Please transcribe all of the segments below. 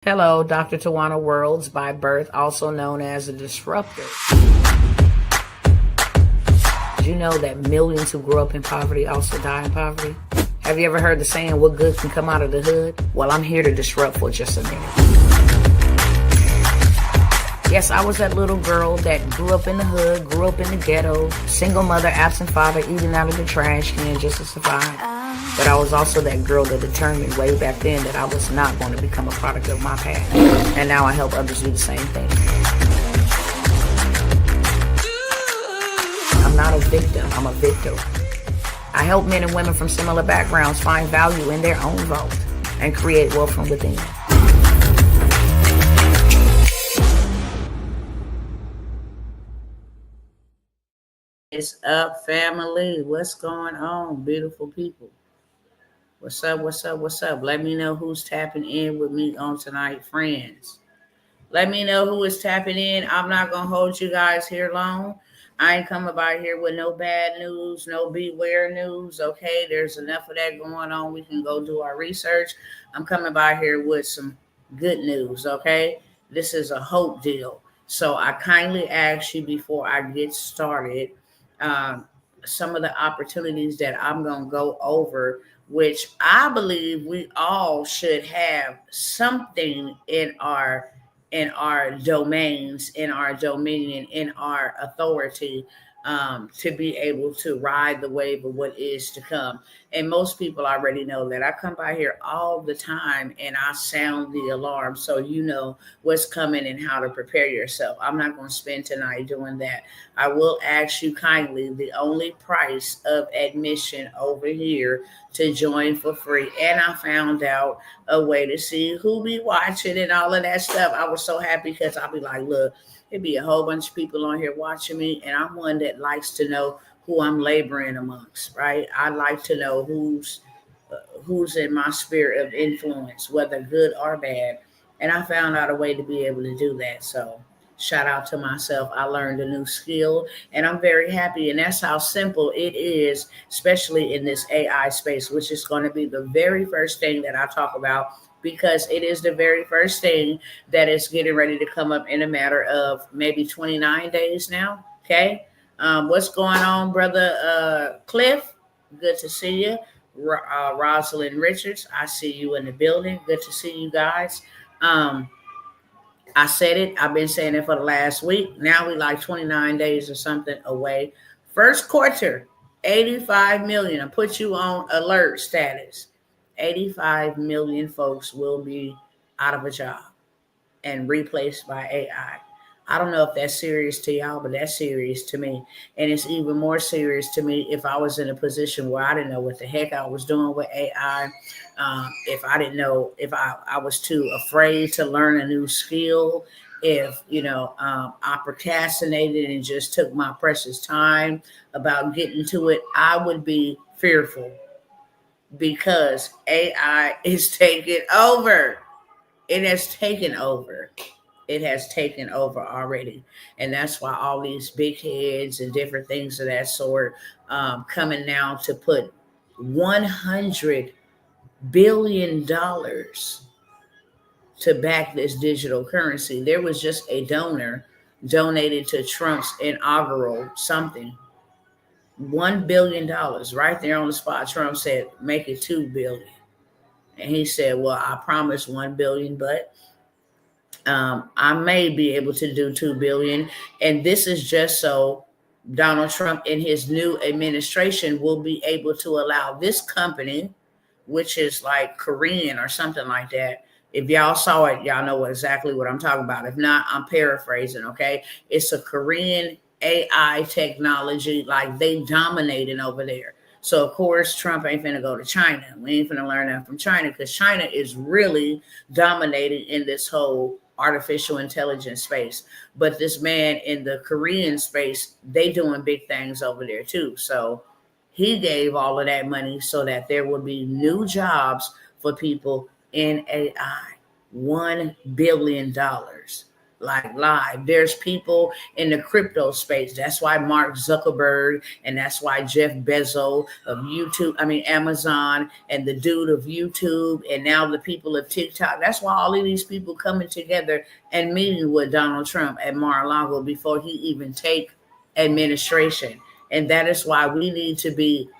Hello, Dr. Tawana Worlds by birth, also known as a disruptor. Did you know that millions who grew up in poverty also die in poverty? Have you ever heard the saying, what good can come out of the hood? Well, I'm here to disrupt for just a minute. Yes, I was that little girl that grew up in the hood, grew up in the ghetto, single mother, absent father, eating out of the trash can just to survive. But I was also that girl that determined way back then that I was not going to become a product of my past. And now I help others do the same thing. I'm not a victim, I'm a victor. I help men and women from similar backgrounds find value in their own vote and create wealth from within. What's up, family? What's going on, beautiful people? What's up, what's up, what's up? Let me know who's tapping in with me on tonight, friends. Let me know who is tapping in. I'm not going to hold you guys here long. I ain't coming by here with no bad news, no beware news, okay? There's enough of that going on. We can go do our research. I'm coming by here with some good news, okay? This is a hope deal. So I kindly ask you before I get started, some of the opportunities that I'm going to go over, which I believe we all should have something in our domains, in our dominion, in our authority, to be able to ride the wave of what is to come. And most people already know that. I come by here all the time and I sound the alarm so you know what's coming and how to prepare yourself. I'm not going to spend tonight doing that. I will ask you kindly, the only price of admission over here to join for free. And I found out a way to see who be watching and all of that stuff. I was so happy because I'll be like, look, it'd be a whole bunch of people on here watching me. And I'm one that likes to know who I'm laboring amongst, right? I like to know who's in my sphere of influence, whether good or bad. And I found out a way to be able to do that. So shout out to myself. I learned a new skill and I'm very happy. And that's how simple it is, especially in this AI space, which is going to be the very first thing that I talk about, because it is the very first thing that is getting ready to come up in a matter of maybe 29 days now. Okay. What's going on, brother Cliff? Good to see you. Rosalind Richards, I see you in the building. Good to see you guys. I said it. I've been saying it for the last week. Now we like 29 days or something away. First quarter, 85 million. I put you on alert status. 85 million folks will be out of a job and replaced by AI. I don't know if that's serious to y'all, but that's serious to me. And it's even more serious to me if I was in a position where I didn't know what the heck I was doing with AI. If I didn't know, if I was too afraid to learn a new skill, if, I procrastinated and just took my precious time about getting to it, I would be fearful because AI is taking over. It has taken over. It has taken over already. And that's why all these big heads and different things of that sort coming now to put $100 billion to back this digital currency. There was just a donor donated to Trump's inaugural something. $1 billion right there on the spot. Trump said, make it 2 billion. And he said, well, I promised 1 billion, but I may be able to do 2 billion. And this is just so Donald Trump and his new administration will be able to allow this company, which is like Korean or something like that. If y'all saw it, y'all know exactly what I'm talking about. If not, I'm paraphrasing, okay? It's a Korean AI technology, like they dominating over there. So, of course, Trump ain't finna go to China. We ain't finna learn that from China because China is really dominating in this whole artificial intelligence space. But this man in the Korean space, they doing big things over there too. So he gave all of that money so that there would be new jobs for people in AI. $1 billion. like live. There's people in the crypto space. That's why Mark Zuckerberg and that's why Jeff Bezos of YouTube, Amazon, and the dude of YouTube, and now the people of TikTok. That's why all of these people coming together and meeting with Donald Trump at Mar-a-Lago before he even take administration. And that is why we need to be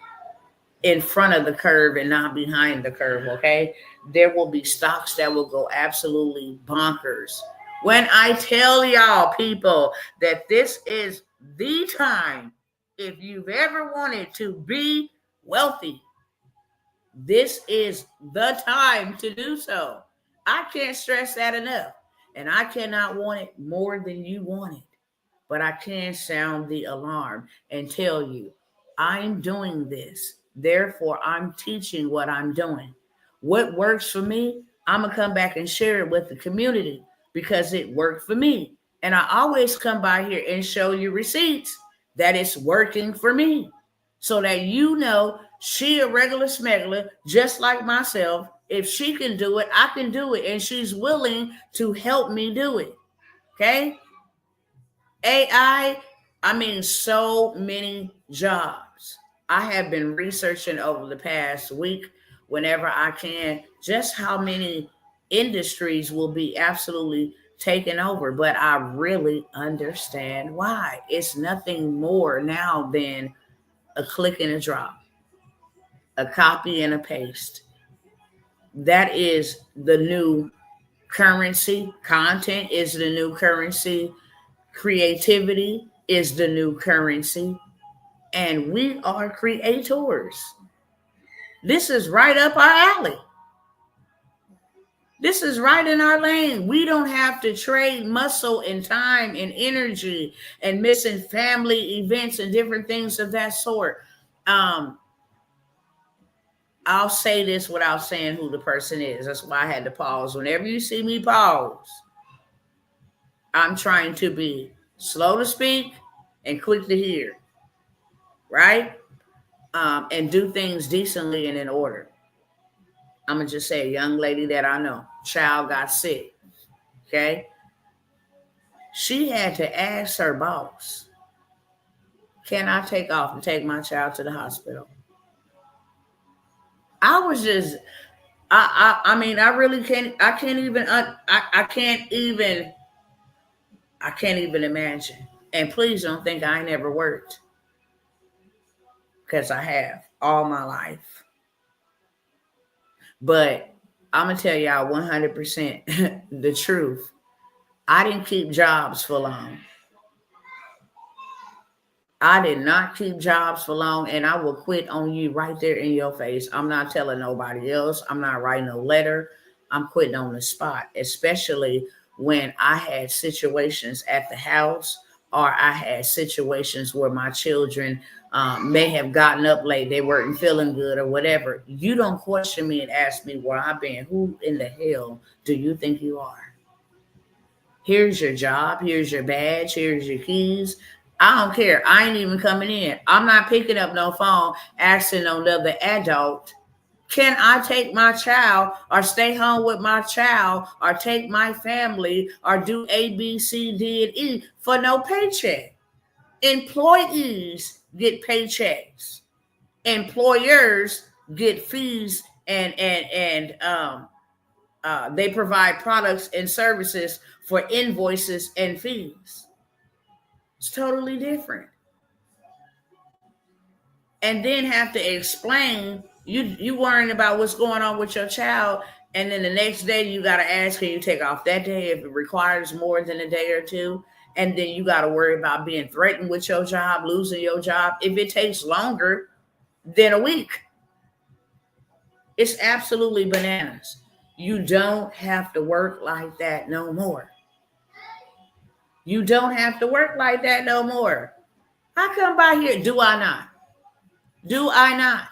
in front of the curve and not behind the curve, okay? There will be stocks that will go absolutely bonkers. When I tell y'all, people, that this is the time, if you've ever wanted to be wealthy, this is the time to do so. I can't stress that enough. And I cannot want it more than you want it. But I can sound the alarm and tell you, I'm doing this. Therefore, I'm teaching what I'm doing. What works for me, I'm going to come back and share it with the community because it worked for me. And I always come by here and show you receipts that it's working for me so that you know she a regular smuggler just like myself. If she can do it, I can do it. And she's willing to help me do it. Okay? AI, so many jobs. I have been researching over the past week, whenever I can, just how many industries will be absolutely taken over. But I really understand why. It's nothing more now than a click and a drop, a copy and a paste. That is the new currency. Content is the new currency. Creativity is the new currency, and we are creators. This is right up our alley. This is right in our lane. We don't have to trade muscle and time and energy and missing family events and different things of that sort. I'll say this without saying who the person is. That's why I had to pause. Whenever you see me pause, I'm trying to be slow to speak and quick to hear, right? And do things decently and in order. I'm going to just say a young lady that I know, child got sick, okay? She had to ask her boss, can I take off and take my child to the hospital? I was just, I really can't, I can't even imagine. And please don't think I never worked, because I have all my life. But I'm going to tell y'all 100% the truth. I didn't keep jobs for long. I did not keep jobs for long, and I will quit on you right there in your face. I'm not telling nobody else. I'm not writing a letter. I'm quitting on the spot, especially when I had situations at the house, or I had situations where my children may have gotten up late. They weren't feeling good or whatever. You don't question me and ask me where I've been. Who in the hell do you think you are? Here's your job. Here's your badge. Here's your keys. I don't care. I ain't even coming in. I'm not picking up no phone asking another adult, can I take my child or stay home with my child or take my family or do A, B, C, D, and E for no paycheck? Employees get paychecks. Employers get fees and they provide products and services for invoices and fees. It's totally different. And then have to explain, you worrying about what's going on with your child, and then the next day you got to ask, can you take off that day if it requires more than a day or two? And then you got to worry about being threatened with your job, losing your job if it takes longer than a week. It's absolutely bananas. You don't have to work like that no more. You don't have to work like that no more. I come by here, do I not? Do I not?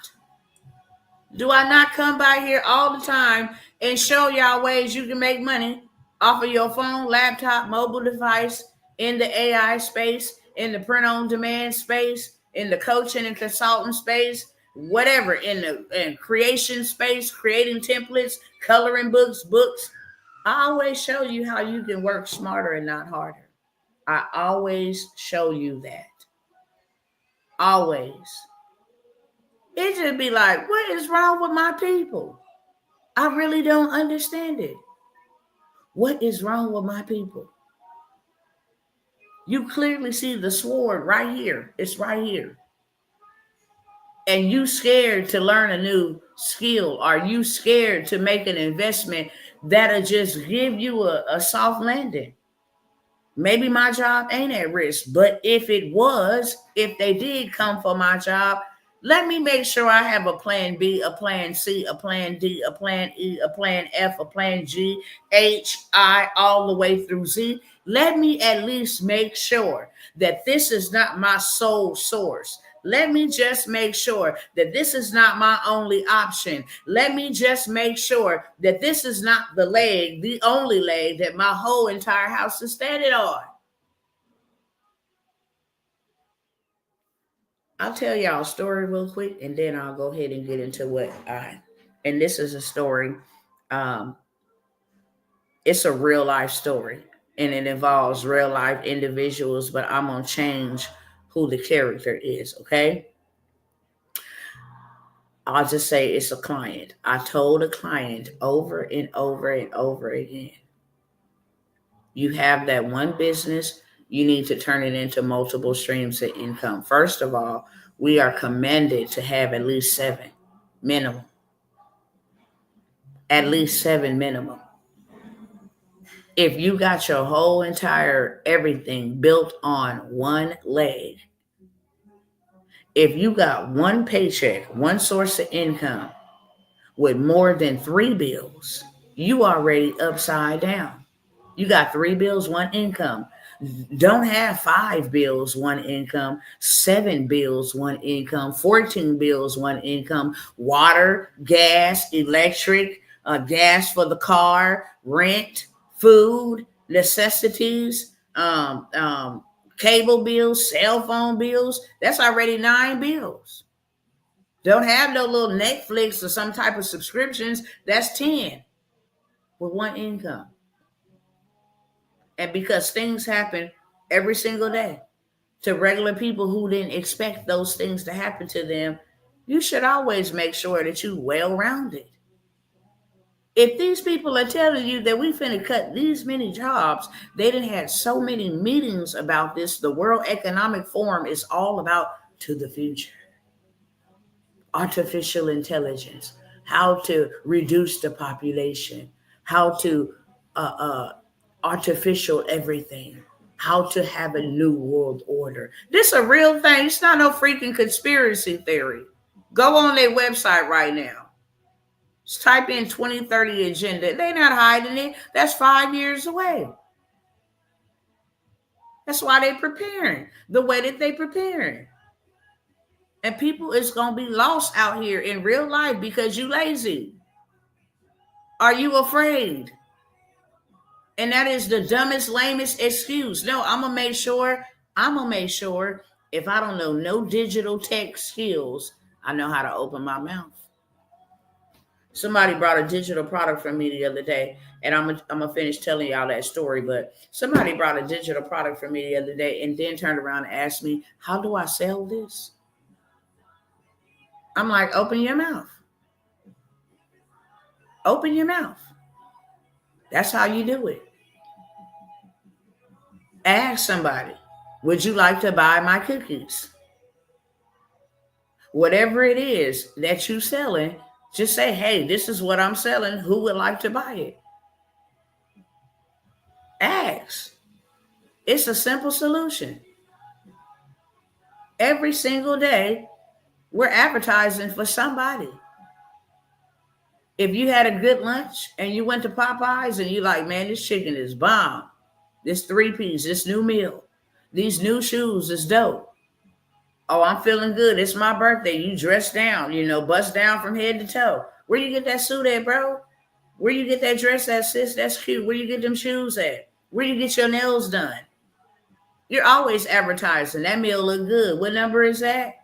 Do I not come by here all the time and show y'all ways you can make money off of your phone, laptop, mobile device, in the AI space, in the print on demand space, in the coaching and consulting space, whatever, in creation space, creating templates, coloring books. I always show you how you can work smarter and not harder. I always show you that. Always. It just be like, what is wrong with my people? I really don't understand it. What is wrong with my people? You clearly see the sword right here. It's right here. And you scared to learn a new skill? Are you scared to make an investment that'll just give you a soft landing? Maybe my job ain't at risk, but if it was, if they did come for my job, let me make sure I have a plan B, a plan C, a plan D, a plan E, a plan F, a plan G, H, I, all the way through Z. Let me at least make sure that this is not my sole source. Let me just make sure that this is not my only option. Let me just make sure that this is not the leg, the only leg that my whole entire house is standing on. I'll tell y'all a story real quick, and then I'll go ahead and get into and this is a story. Um, it's a real life story, and it involves real life individuals, but I'm going to change who the character is, okay? I'll just say it's a client. I told a client over and over and over again, you have that one business, you need to turn it into multiple streams of income. First of all, we are commanded to have at least 7 minimum. At least 7 minimum. If you got your whole entire everything built on one leg, if you got one paycheck, one source of income with more than 3 bills, you already upside down. You got 3 bills, one income. Don't have 5 bills, one income, 7 bills, one income, 14 bills, one income, water, gas, electric, gas for the car, rent, food, necessities, cable bills, cell phone bills. That's already 9 bills. Don't have no little Netflix or some type of subscriptions. That's 10 with one income. And because things happen every single day to regular people who didn't expect those things to happen to them, you should always make sure that you're well-rounded. If these people are telling you that we finna cut these many jobs, they done had so many meetings about this. The World Economic Forum is all about to the future. Artificial intelligence, how to reduce the population, how to artificial everything, how to have a new world order. This is a real thing. It's not no freaking conspiracy theory. Go on their website right now. Just type in 2030 agenda. They're not hiding it. That's 5 years away. That's why they're preparing the way that they're preparing. And people is going to be lost out here in real life because you lazy. Are you afraid? And that is the dumbest, lamest excuse. No, I'm going to make sure if I don't know no digital tech skills, I know how to open my mouth. Somebody brought a digital product from me the other day, and I'm going to finish telling y'all that story, but somebody brought a digital product from me the other day and then turned around and asked me, how do I sell this? I'm like, open your mouth. Open your mouth. That's how you do it. Ask somebody, would you like to buy my cookies? Whatever it is that you're selling, just say, hey, this is what I'm selling. Who would like to buy it? Ask. It's a simple solution. Every single day, we're advertising for somebody. If you had a good lunch and you went to Popeyes and you like, man, this chicken is bomb. This 3-piece, this new meal, these new shoes is dope. Oh, I'm feeling good. It's my birthday. You dress down, bust down from head to toe. Where you get that suit at, bro? Where you get that dress at, sis? That's cute. Where you get them shoes at? Where you get your nails done? You're always advertising. That meal look good. What number is that?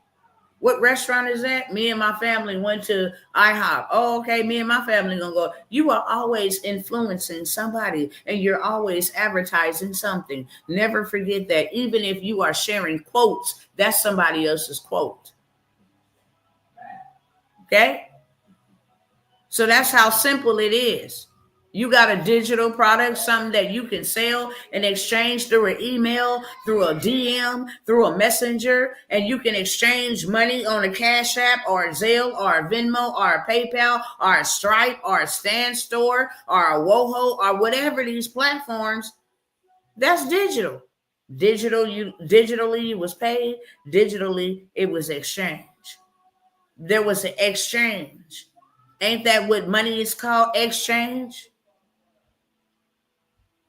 What restaurant is that? Me and my family went to IHOP. Oh, okay. Me and my family gonna go. You are always influencing somebody, and you're always advertising something. Never forget that. Even if you are sharing quotes, that's somebody else's quote. Okay? So that's how simple it is. You got a digital product, something that you can sell and exchange through an email, through a DM, through a messenger, and you can exchange money on a Cash App or a Zelle or a Venmo or a PayPal or a Stripe or a Stand Store or a Woho or whatever these platforms. That's digital. Digitally you was paid. Digitally it was exchanged. There was an exchange. Ain't that what money is called? Exchange.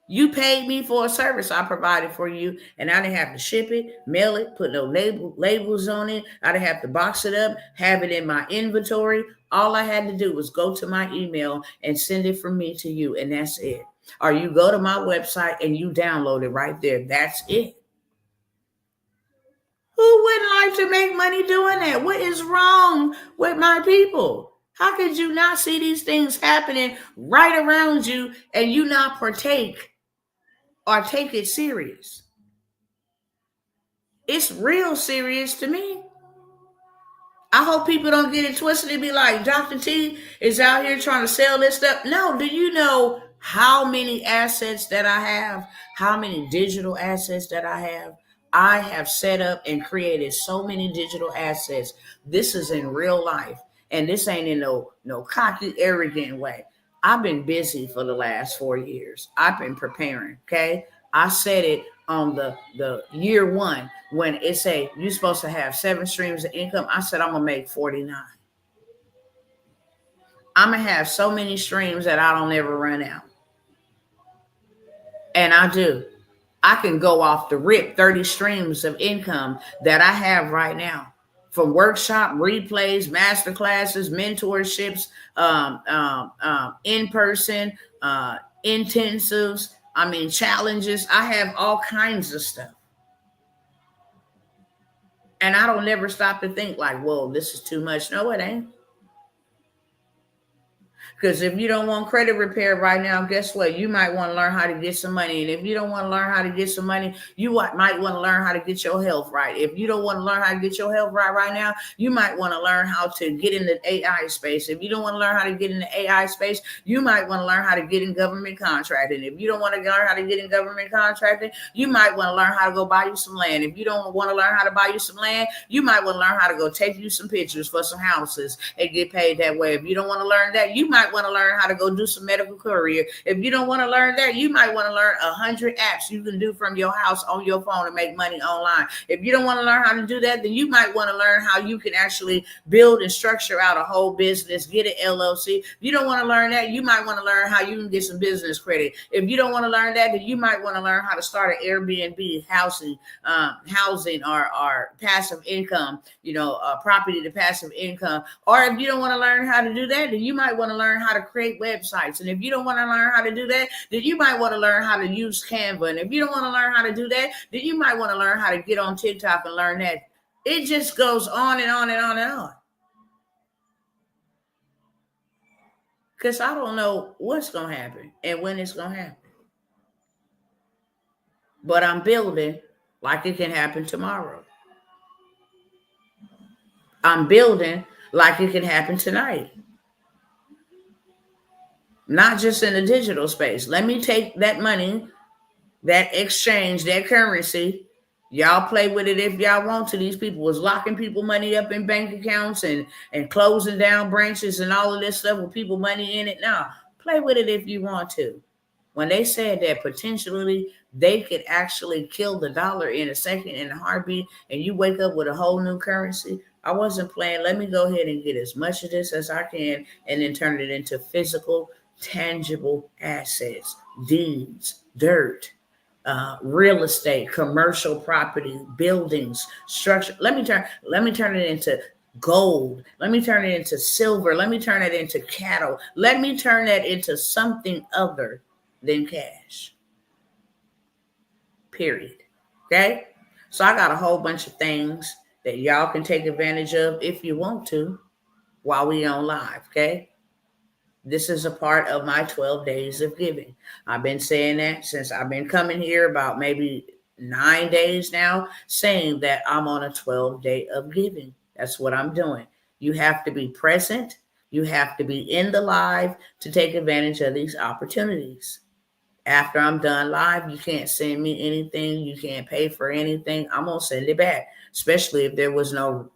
You paid me for a service I provided for you, and I didn't have to ship it, mail it, put no labels on it. I didn't have to box it up, have it in my inventory. All I had to do was go to my email and send it from me to you, and that's it. Or you go to my website and you download it right there. That's it. Who wouldn't like to make money doing that? What is wrong with my people? How could you not see these things happening right around you and you not partake or take it serious? It's real serious to me. I hope people don't get it twisted and be like, Dr. T is out here trying to sell this stuff. No, do you know how many assets that I have? How many digital assets that I have? I have set up and created so many digital assets. This is in real life. And this ain't in no cocky, arrogant way. I've been busy for the last 4 years. I've been preparing, okay? I said it on the year one when it say you're supposed to have 7 streams of income. I said I'm gonna make 49. I'm gonna have so many streams that I don't ever run out. And I do. I can go off the rip 30 streams of income that I have right now, from workshop replays, master classes, mentorships, in person, intensives. I mean, challenges. I have all kinds of stuff. And I don't never stop to think like, whoa, this is too much. No, it ain't. Because if you don't want credit repair right now, guess what? You might want to learn how to get some money. And if you don't want to learn how to get some money, you might want to learn how to get your health right. If you don't want to learn how to get your health right now, you might want to learn how to get in the AI space. If you don't want to learn how to get in the AI space, you might want to learn how to get in government contracting. If you don't want to learn how to get in government contracting, you might want to learn how to go buy you some land. If you don't want to learn how to buy you some land, you might want to learn how to go take you some pictures for some houses and get paid that way. If you don't want to learn that, you might want to learn how to go do some medical courier. If you don't want to learn that, you might want to learn 100 apps you can do from your house on your phone and make money online. If you don't want to learn how to do that, then you might want to learn how you can actually build and structure out a whole business, get an LLC. If you don't want to learn that, you might want to learn how you can get some business credit. If you don't want to learn that, then you might want to learn how to start an Airbnb housing or passive income, property to passive income. Or if you don't want to learn how to do that, then you might want to learn how to create websites. And if you don't want to learn how to do that, then you might want to learn how to use Canva. And if you don't want to learn how to do that, then you might want to learn how to get on TikTok and learn that. It just goes on and on and on and on. Because I don't know what's going to happen and when it's going to happen. But I'm building like it can happen tomorrow. I'm building like it can happen tonight. Not just in the digital space. Let me take that money, that exchange, that currency. Y'all play with it if y'all want to. These people was locking people money up in bank accounts and closing down branches and all of this stuff with people money in it. Now, play with it if you want to. When they said that potentially they could actually kill the dollar in a second, in a heartbeat, and you wake up with a whole new currency, I wasn't playing. Let me go ahead and get as much of this as I can and then turn it into physical, tangible assets, deeds, dirt, real estate, commercial property, buildings, structure. Let me turn it into gold. Let me turn it into silver. Let me turn it into cattle. Let me turn that into something other than cash. Period. Okay? So I got a whole bunch of things that y'all can take advantage of if you want to while we on live, okay? This is a part of my 12 days of giving. I've been saying that since I've been coming here about maybe 9 days now, saying that I'm on a 12-day of giving. That's what I'm doing. You have to be present. You have to be in the live to take advantage of these opportunities. After I'm done live, you can't send me anything. You can't pay for anything. I'm gonna send it back, especially if there was no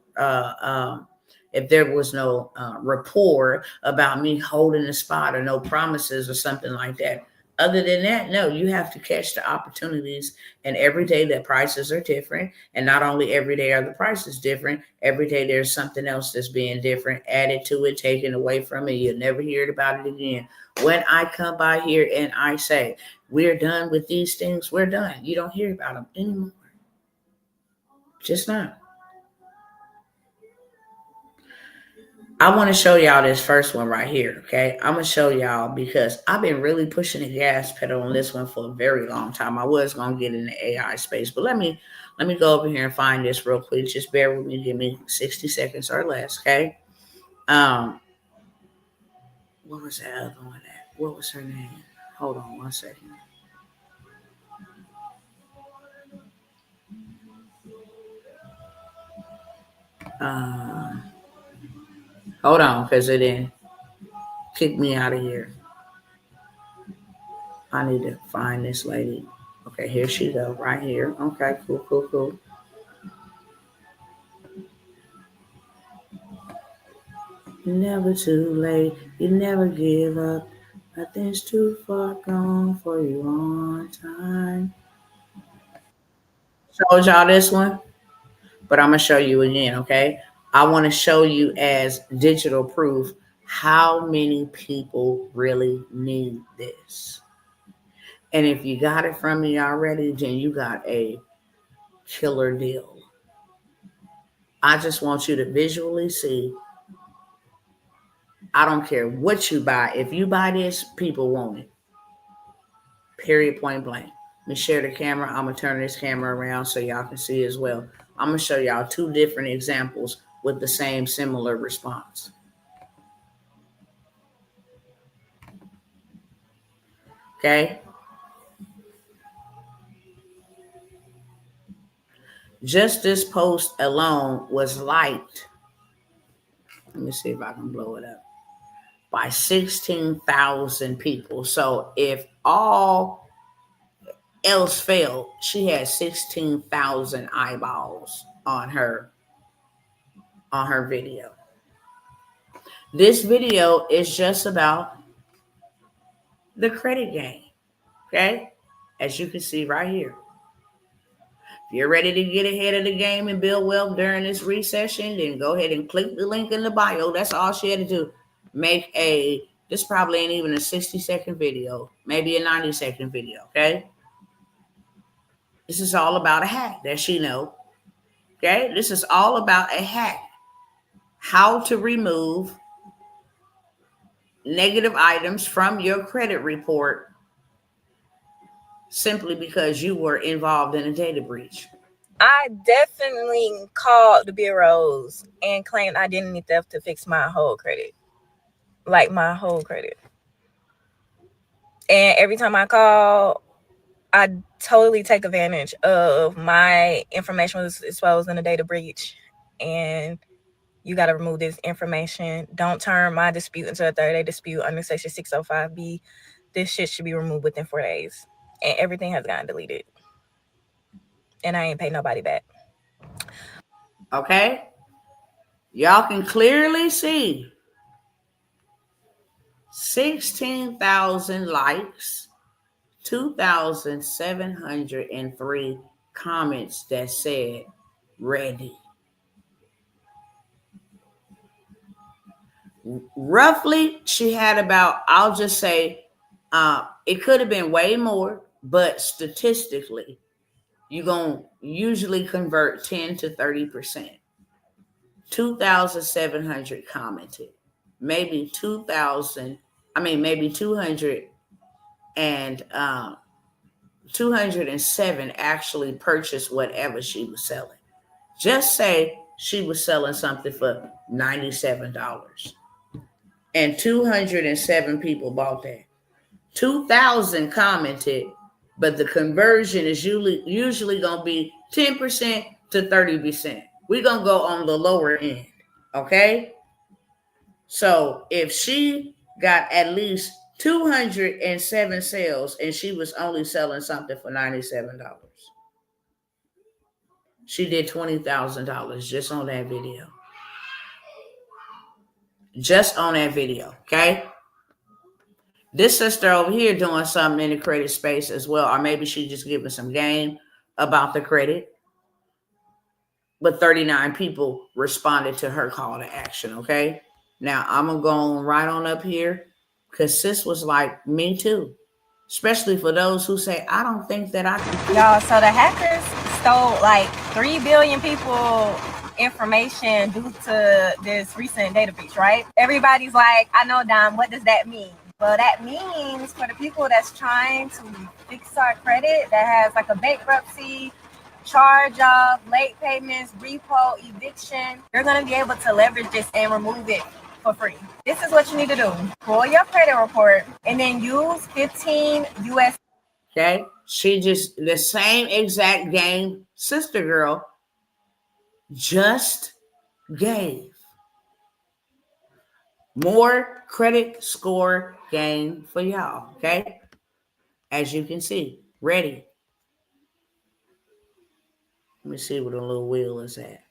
rapport about me holding the spot or no promises or something like that. Other than that, no, you have to catch the opportunities. And every day the prices are different. And not only every day are the prices different, every day there's something else that's being different, added to it, taken away from it. You'll never hear about it again. When I come by here and I say, we're done with these things, we're done. You don't hear about them anymore. Just not. I want to show y'all this first one right here, okay? I'm going to show y'all because I've been really pushing the gas pedal on this one for a very long time. I was going to get in the AI space, but let me go over here and find this real quick. Just bear with me. Give me 60 seconds or less, okay? What was that other one at? What was her name? Hold on one second. Hold on, because it didn't kick me out of here. I need to find this lady. Okay, here she go, right here. Okay, cool. Never too late. You never give up. Nothing's too far gone for you on time. Showed y'all this one, but I'm gonna show you again, okay? I want to show you as digital proof how many people really need this. And if you got it from me already, then you got a killer deal. I just want you to visually see. I don't care what you buy. If you buy this, people want it. Period, point blank. Let me share the camera. I'm going to turn this camera around so y'all can see as well. I'm going to show y'all two different examples with the same similar response. Okay? Just this post alone was liked. Let me see if I can blow it up. By 16,000 people. So if all else failed, she had 16,000 eyeballs on her video. This video is just about the credit game. Okay? As you can see right here. If you're ready to get ahead of the game and build wealth during this recession, then go ahead and click the link in the bio. That's all she had to do. This probably ain't even a 60-second video, maybe a 90-second video, okay? This is all about a hack that she know. Okay? This is all about a hack. How to remove negative items from your credit report simply because you were involved in a data breach. I definitely called the bureaus and claimed identity theft to fix my whole credit. Like my whole credit. And every time I call, I totally take advantage of my information was exposed in a data breach. And you got to remove this information. Don't turn my dispute into a 30-day dispute under Section 605B. This shit should be removed within 4 days. And everything has gotten deleted. And I ain't paid nobody back. Okay? Y'all can clearly see 16,000 likes, 2,703 comments that said ready. Roughly, she had about, I'll just say, it could have been way more, but statistically, you're going to usually convert 10 to 30%. 2,700 commented. Maybe 200 and 207 actually purchased whatever she was selling. Just say she was selling something for $97 and 207 people bought that. 2,000 commented, but the conversion is usually going to be 10% to 30%. We're going to go on the lower end, okay? So if she got at least 207 sales and she was only selling something for $97, she did $20,000 just on that video. Just on that video, okay? This sister over here doing something in the credit space as well, or maybe she just giving some game about the credit. But 39 people responded to her call to action, okay? Now, I'm going to go on right on up here because sis was like, me too. Especially for those who say, I don't think that I can. Y'all, so the hackers stole like 3 billion people information due to this recent data breach, right? Everybody's like, I know, Dom, what does that mean? Well, that means for the people that's trying to fix our credit, that has like a bankruptcy, charge off, late payments, repo, eviction, you're going to be able to leverage this and remove it for free. This is what you need to do. Pull your credit report and then use 15 US. Okay, she just, the same exact game sister girl just gave. More credit score gain for y'all, okay? As you can see, ready. Let me see where the little wheel is at.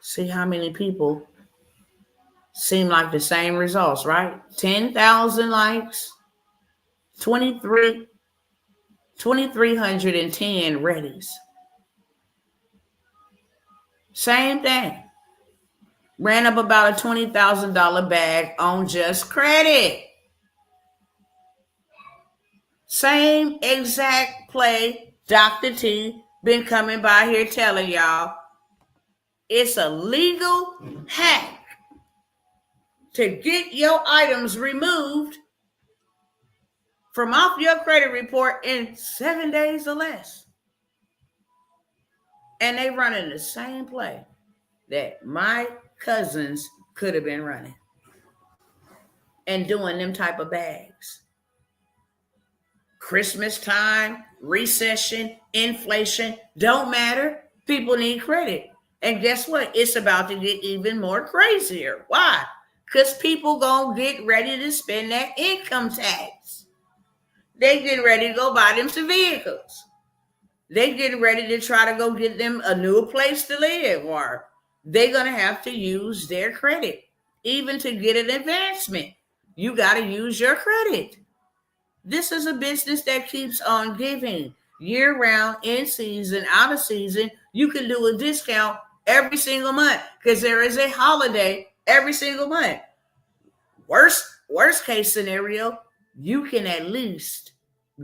See how many people seem like the same results, right? 10,000 likes, 2,310 readies. Same thing. Ran up about a $20,000 bag on just credit. Same exact play. Dr. T been coming by here telling y'all it's a legal hack to get your items removed from off your credit report in 7 days or less. And they running the same play that my cousins could have been running and doing them type of bags. Christmas time, recession, inflation, don't matter. People need credit. And guess what? It's about to get even more crazier. Why? Because people gonna get ready to spend that income tax. They getting ready to go buy them some vehicles. They getting ready to try to go get them a new place to live, or they're gonna have to use their credit. Even to get an advancement, you got to use your credit. This is a business that keeps on giving year round, in season, out of season. You can do a discount every single month because there is a holiday every single month. Worst case scenario, you can at least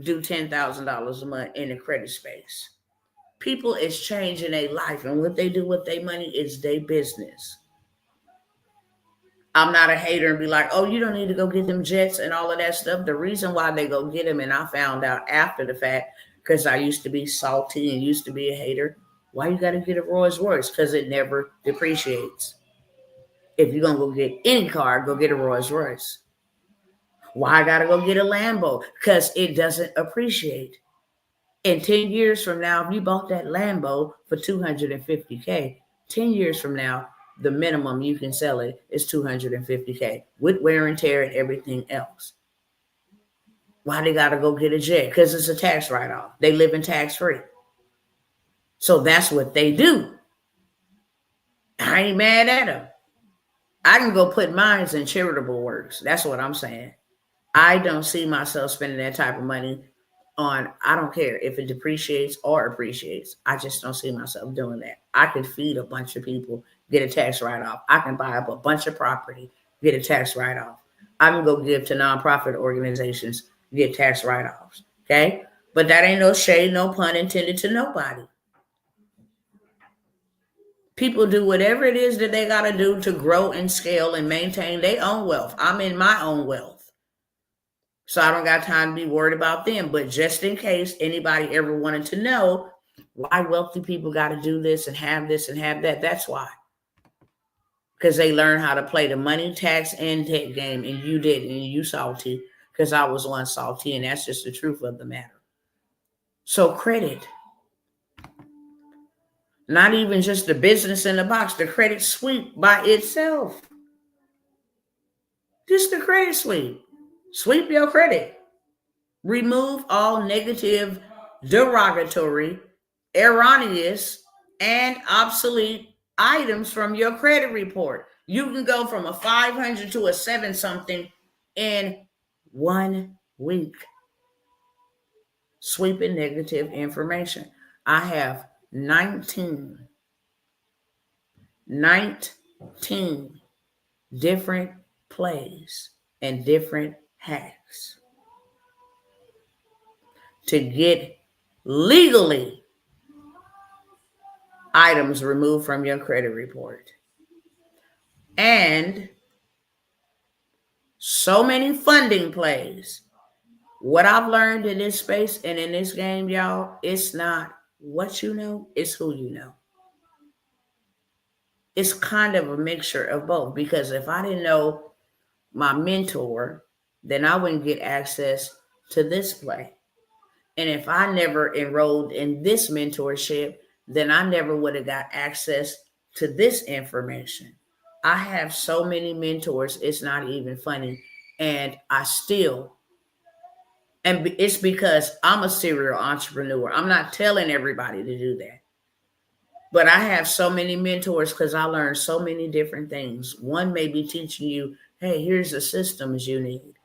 do $10,000 a month in the credit space. People is changing their life, and what they do with their money is their business. I'm not a hater and be like, oh, you don't need to go get them jets and all of that stuff. The reason why they go get them, and I found out after the fact, because I used to be salty and used to be a hater. Why you got to get a Rolls Royce? Because it never depreciates. If you're going to go get any car, go get a Rolls Royce. Why I got to go get a Lambo? Because it doesn't appreciate. In 10 years from now, if you bought that Lambo for $250K, 10 years from now, the minimum you can sell it is $250K with wear and tear and everything else. Why they got to go get a jet? Because it's a tax write-off. They live in tax-free. So that's what they do. I ain't mad at them. I can go put mine in charitable works. That's what I'm saying. I don't see myself spending that type of money on, I don't care if it depreciates or appreciates. I just don't see myself doing that. I could feed a bunch of people, get a tax write-off. I can buy up a bunch of property, get a tax write-off. I can go give to nonprofit organizations, get tax write-offs. Okay? But that ain't no shade, no pun intended to nobody. People do whatever it is that they got to do to grow and scale and maintain their own wealth. I'm in my own wealth. So I don't got time to be worried about them. But just in case anybody ever wanted to know why wealthy people got to do this and have that, that's why. Because they learn how to play the money, tax, and debt game, and you didn't, and you salty. Because I was once salty, and that's just the truth of the matter. So credit, not even just the business in the box, the credit sweep by itself. Just the credit sweep. Sweep your credit. Remove all negative, derogatory, erroneous, and obsolete items from your credit report. You can go from a 500 to a 7 something in 1 week. Sweeping negative information. I have 19 different plays and different hacks to get legally items removed from your credit report. And so many funding plays. What I've learned in this space and in this game, y'all, it's not what you know, it's who you know. It's kind of a mixture of both, because if I didn't know my mentor, then I wouldn't get access to this play. And if I never enrolled in this mentorship, then I never would have got access to this information. I have so many mentors, it's not even funny. And it's because I'm a serial entrepreneur. I'm not telling everybody to do that. But I have so many mentors because I learned so many different things. One may be teaching you, hey, here's the systems you need.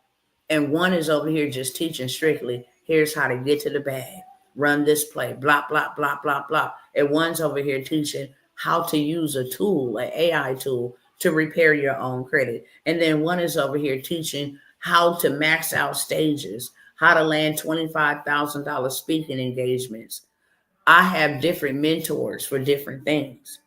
And one is over here just teaching strictly, here's how to get to the bag, run this play, blah, blah, blah, blah, blah. And one's over here teaching how to use a tool, an AI tool, to repair your own credit. And then one is over here teaching how to max out stages, how to land $25,000 speaking engagements. I have different mentors for different things,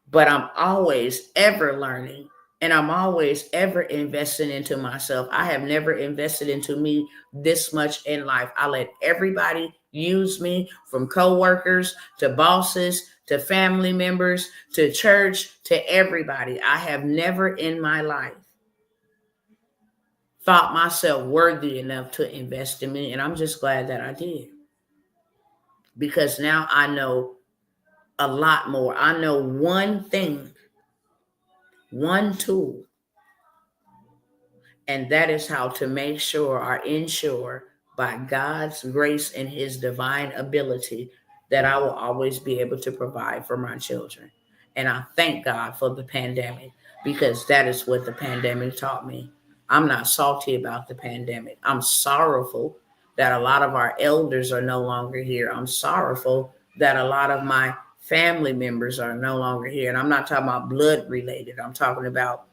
but I'm always ever learning, and I'm always ever investing into myself. I have never invested into me this much in life. I let everybody use me, from coworkers to bosses to family members to church to everybody. I have never in my life thought myself worthy enough to invest in me, and I'm just glad that I did, because now I know a lot more. I know one thing, one tool, and that is how to make sure or ensure, by God's grace and his divine ability, that I will always be able to provide for my children. And I thank God for the pandemic, because that is what the pandemic taught me. I'm not salty about the pandemic. I'm sorrowful that a lot of our elders are no longer here. I'm sorrowful that a lot of my family members are no longer here. And I'm not talking about blood related, I'm talking about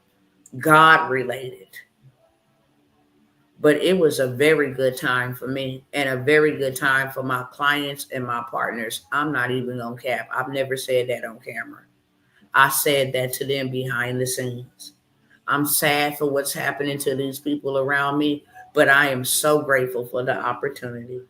God related. But it was a very good time for me, and a very good time for my clients and my partners. I'm not even on cap. I've never said that on camera. I said that to them behind the scenes. I'm sad for what's happening to these people around me, but I am so grateful for the opportunity.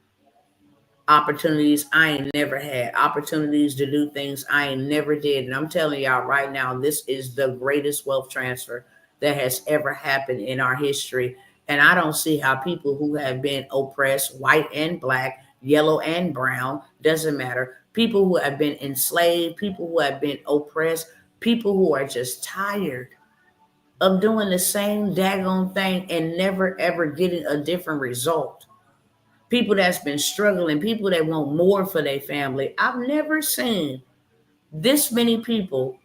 Opportunities I ain't never had, opportunities to do things I ain't never did. And I'm telling y'all right now, this is the greatest wealth transfer that has ever happened in our history. And I don't see how people who have been oppressed, white and black, yellow and brown, doesn't matter, people who have been enslaved, people who have been oppressed, people who are just tired of doing the same daggone thing and never ever getting a different result. People that's been struggling, people that want more for their family. I've never seen this many people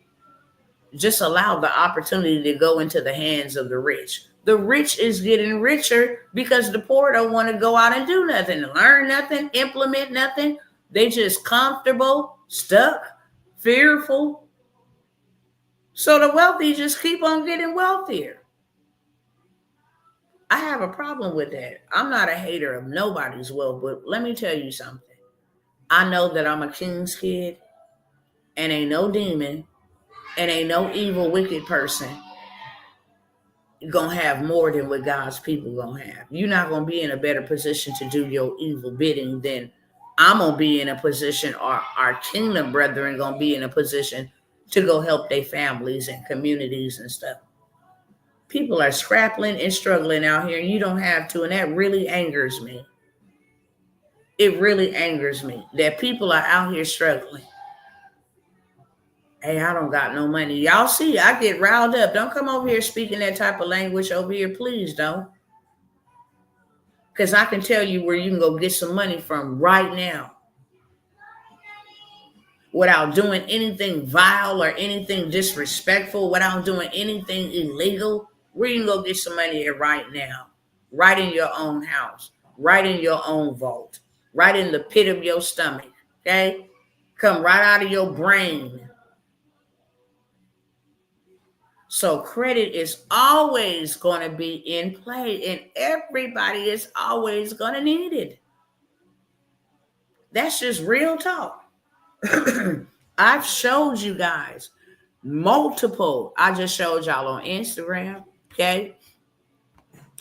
just allow the opportunity to go into the hands of the rich. The rich is getting richer because the poor don't want to go out and do nothing, learn nothing, implement nothing. They just comfortable, stuck, fearful. So the wealthy just keep on getting wealthier. I have a problem with that. I'm not a hater of nobody's wealth, but let me tell you something. I know that I'm a king's kid, and ain't no demon and ain't no evil, wicked person gonna have more than what God's people gonna have. You're not gonna be in a better position to do your evil bidding than I'm gonna be in a position, or our kingdom brethren gonna be in a position to go help their families and communities and stuff. People are scrapping and struggling out here, and you don't have to, and that really angers me. It really angers me that people are out here struggling. Hey, I don't got no money. Y'all see, I get riled up. Don't come over here speaking that type of language over here, please don't. Because I can tell you where you can go get some money from right now without doing anything vile or anything disrespectful, without doing anything illegal. Where you can go get some money at right now, right in your own house, right in your own vault, right in the pit of your stomach. Okay? Come right out of your brain. So credit is always going to be in play, and everybody is always going to need it. That's just real talk. I've showed you guys multiple. I just showed y'all on Instagram. Okay.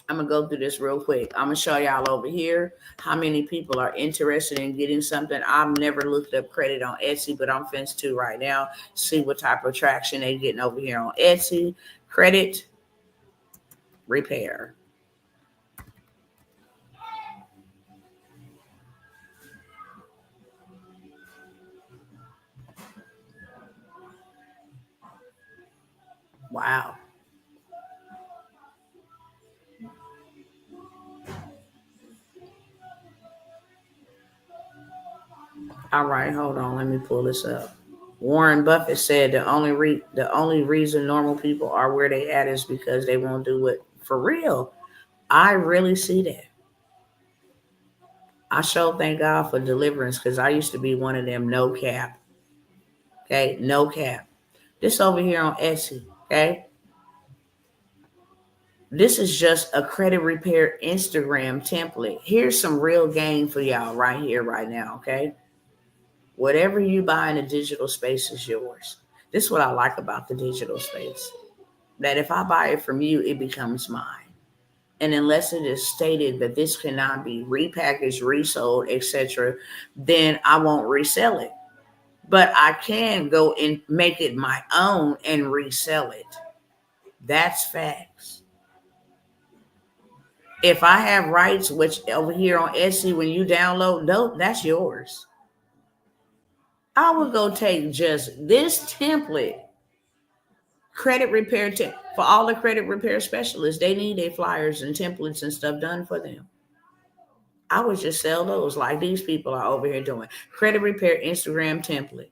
I'm going to go through this real quick. I'm going to show y'all over here how many people are interested in getting something. I've never looked up credit on Etsy, but I'm fenced to right now. See what type of traction they're getting over here on Etsy. Credit repair. Wow. All right, hold on. Let me pull this up. Warren Buffett said the only reason normal people are where they at is because they won't do it for real. I really see that. I sure thank God for deliverance because I used to be one of them no cap. Okay, no cap. This over here on Etsy. Okay, this is just a credit repair Instagram template. Here's some real game for y'all right here, right now. Okay, whatever you buy in the digital space is yours. This is what I like about the digital space. That if I buy it from you, it becomes mine. And unless it is stated that this cannot be repackaged, resold, etc., then I won't resell it. But I can go and make it my own and resell it. That's facts. If I have rights, which over here on Etsy, when you download, no, that's yours. I would go take just this template, credit repair for all the credit repair specialists. They need their flyers and templates and stuff done for them. I would just sell those like these people are over here doing. Credit repair Instagram template.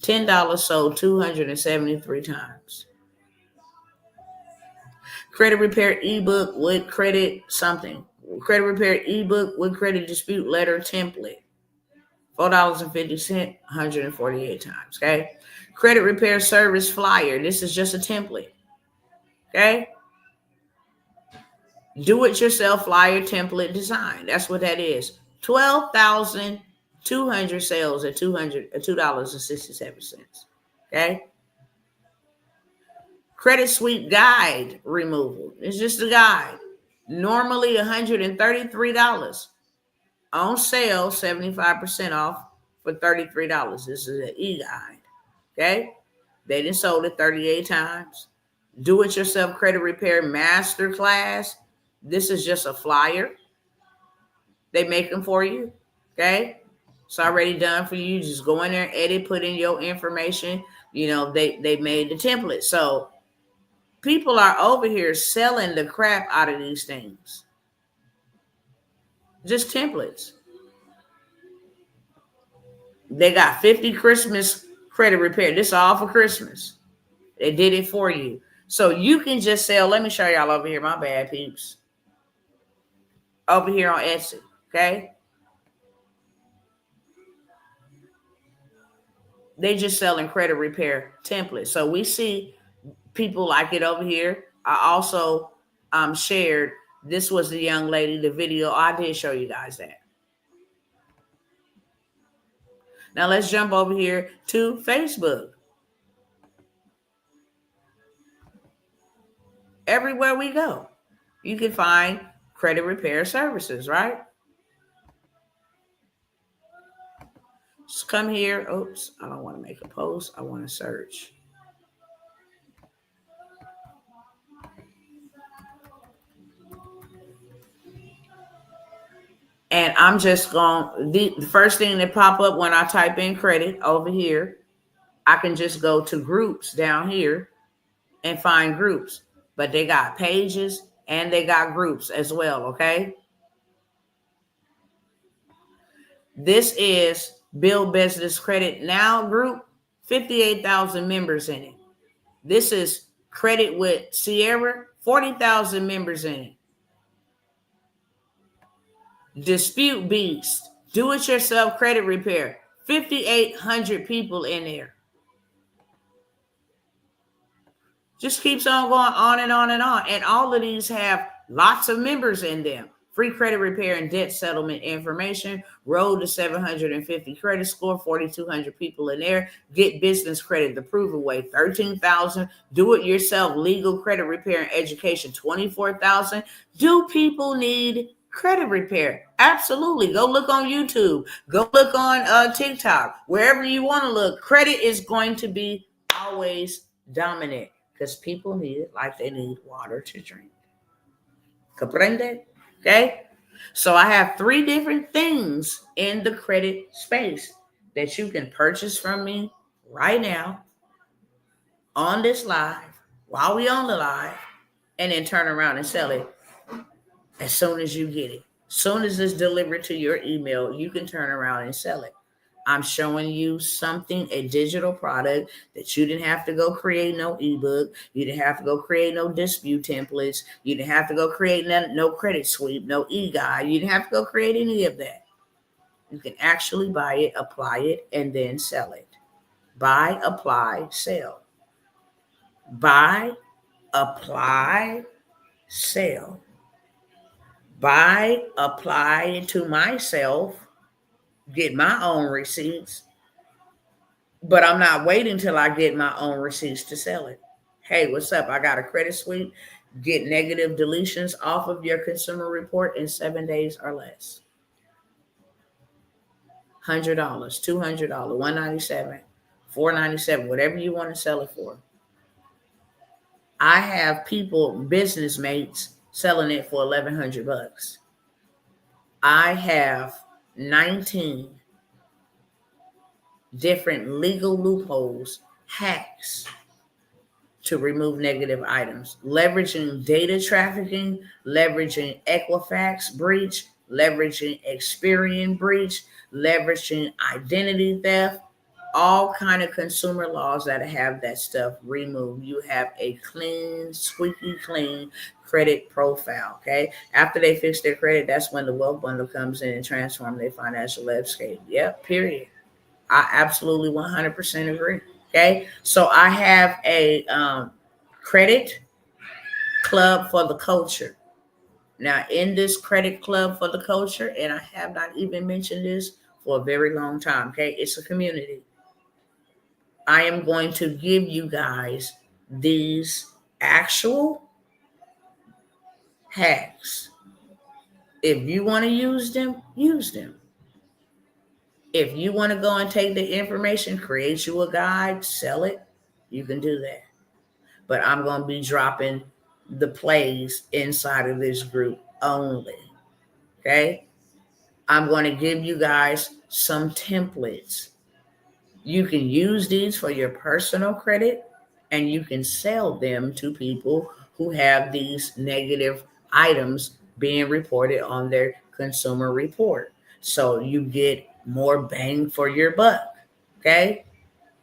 $10 sold 273 times. Credit repair ebook with credit something. Credit repair ebook with credit dispute letter template. $4.50, 148 times. Okay. Credit repair service flyer. This is just a template. Okay. Do it yourself flyer template design. That's what that is. 12,200 sales at $2.67. Okay. Credit suite guide removal. It's just a guide. Normally $133. On sale, 75% off for $33. This is an e-guide. Okay. They done sold it 38 times. Do it yourself credit repair masterclass. This is just a flyer. They make them for you. Okay. It's already done for you. Just go in there, edit, put in your information. They made the template. So people are over here selling the crap out of these things. Just templates. They got 50 Christmas credit repair. This is all for Christmas. They did it for you. So you can just sell. Let me show y'all over here. My bad, peeps. Over here on Etsy. Okay. They just selling credit repair templates. So we see people like it over here. I also shared, this was the young lady, the video. I did show you guys that. Now let's jump over here to Facebook. Everywhere we go, you can find credit repair services, right? Just come here. Oops, I don't want to make a post. I want to search. And I'm just going, the first thing that pop up when I type in credit over here, I can just go to groups down here and find groups. But they got pages and they got groups as well, okay? This is Build Business Credit Now group, 58,000 members in it. This is Credit with Sierra, 40,000 members in it. Dispute Beast, Do It Yourself Credit Repair, 5,800 people in there. Just keeps on going on and on and on. And all of these have lots of members in them. Free credit repair and debt settlement information. Road to 750 credit score. 4,200 people in there. Get business credit the proven way. 13,000. Do it yourself legal credit repair and education. 24,000. Do people need credit repair? Absolutely. Go look on YouTube. Go look on TikTok. Wherever you want to look. Credit is going to be always dominant, because people need it like they need water to drink. Comprende? Okay? So I have 3 different things in the credit space that you can purchase from me right now on this live, while we on the live, and then turn around and sell it as soon as you get it. As soon as it's delivered to your email, you can turn around and sell it. I'm showing you something, a digital product that you didn't have to go create no ebook. You didn't have to go create no dispute templates. You didn't have to go create no credit sweep, no e-guide. You didn't have to go create any of that. You can actually buy it, apply it, and then sell it. Buy, apply, sell. Buy, apply, sell. Buy, apply it to myself, get my own receipts, but I'm not waiting till I get my own receipts to sell it. Hey, what's up? I got a credit sweep. Get negative deletions off of your consumer report in 7 days or less. $100, $200, $197, $497, whatever you want to sell it for. I have people, business mates, selling it for $1,100. I have 19 different legal loopholes, hacks to remove negative items, leveraging data trafficking, leveraging Equifax breach, leveraging Experian breach, leveraging identity theft, all kind of consumer laws that have that stuff removed. You have a clean, squeaky clean credit profile. Okay. After they fix their credit, that's when the wealth bundle comes in and transform their financial landscape. Yep. Period. I absolutely 100% agree. Okay. So I have a credit club for the culture. Now, in this credit club for the culture, and I have not even mentioned this for a very long time. Okay. It's a community. I am going to give you guys these actual hacks. If you want to use them, use them. If you want to go and take the information, create you a guide, sell it, you can do that. But I'm going to be dropping the plays inside of this group only. Okay? I'm going to give you guys some templates. You can use these for your personal credit, and you can sell them to people who have these negative items being reported on their consumer report. So you get more bang for your buck. Okay?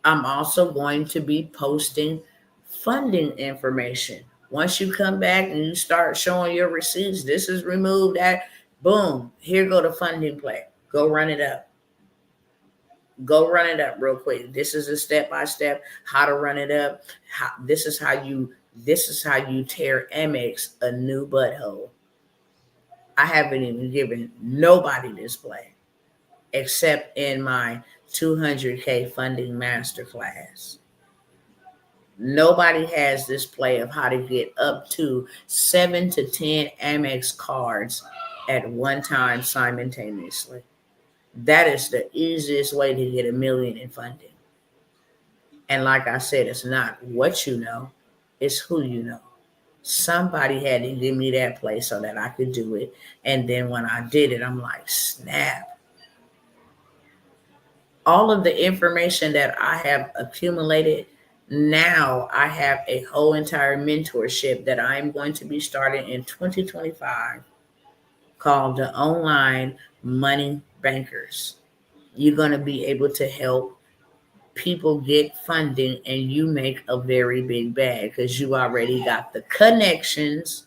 I'm also going to be posting funding information. Once you come back and you start showing your receipts, this is removed, that, boom, here go the funding play. Go run it up. Go run it up real quick. This is a step-by-step how to run it up. This is how you tear Amex a new butthole. I haven't even given nobody this play except in my 200K funding masterclass. Nobody has this play of how to get up to 7 to 10 Amex cards at one time simultaneously. That is the easiest way to get $1 million in funding. And like I said, it's not what you know, it's who you know. Somebody had to give me that play so that I could do it. And then when I did it, I'm like, snap. All of the information that I have accumulated, now I have a whole entire mentorship that I'm going to be starting in 2025 called the Online Money Bankers. You're going to be able to help people get funding and you make a very big bag because you already got the connections,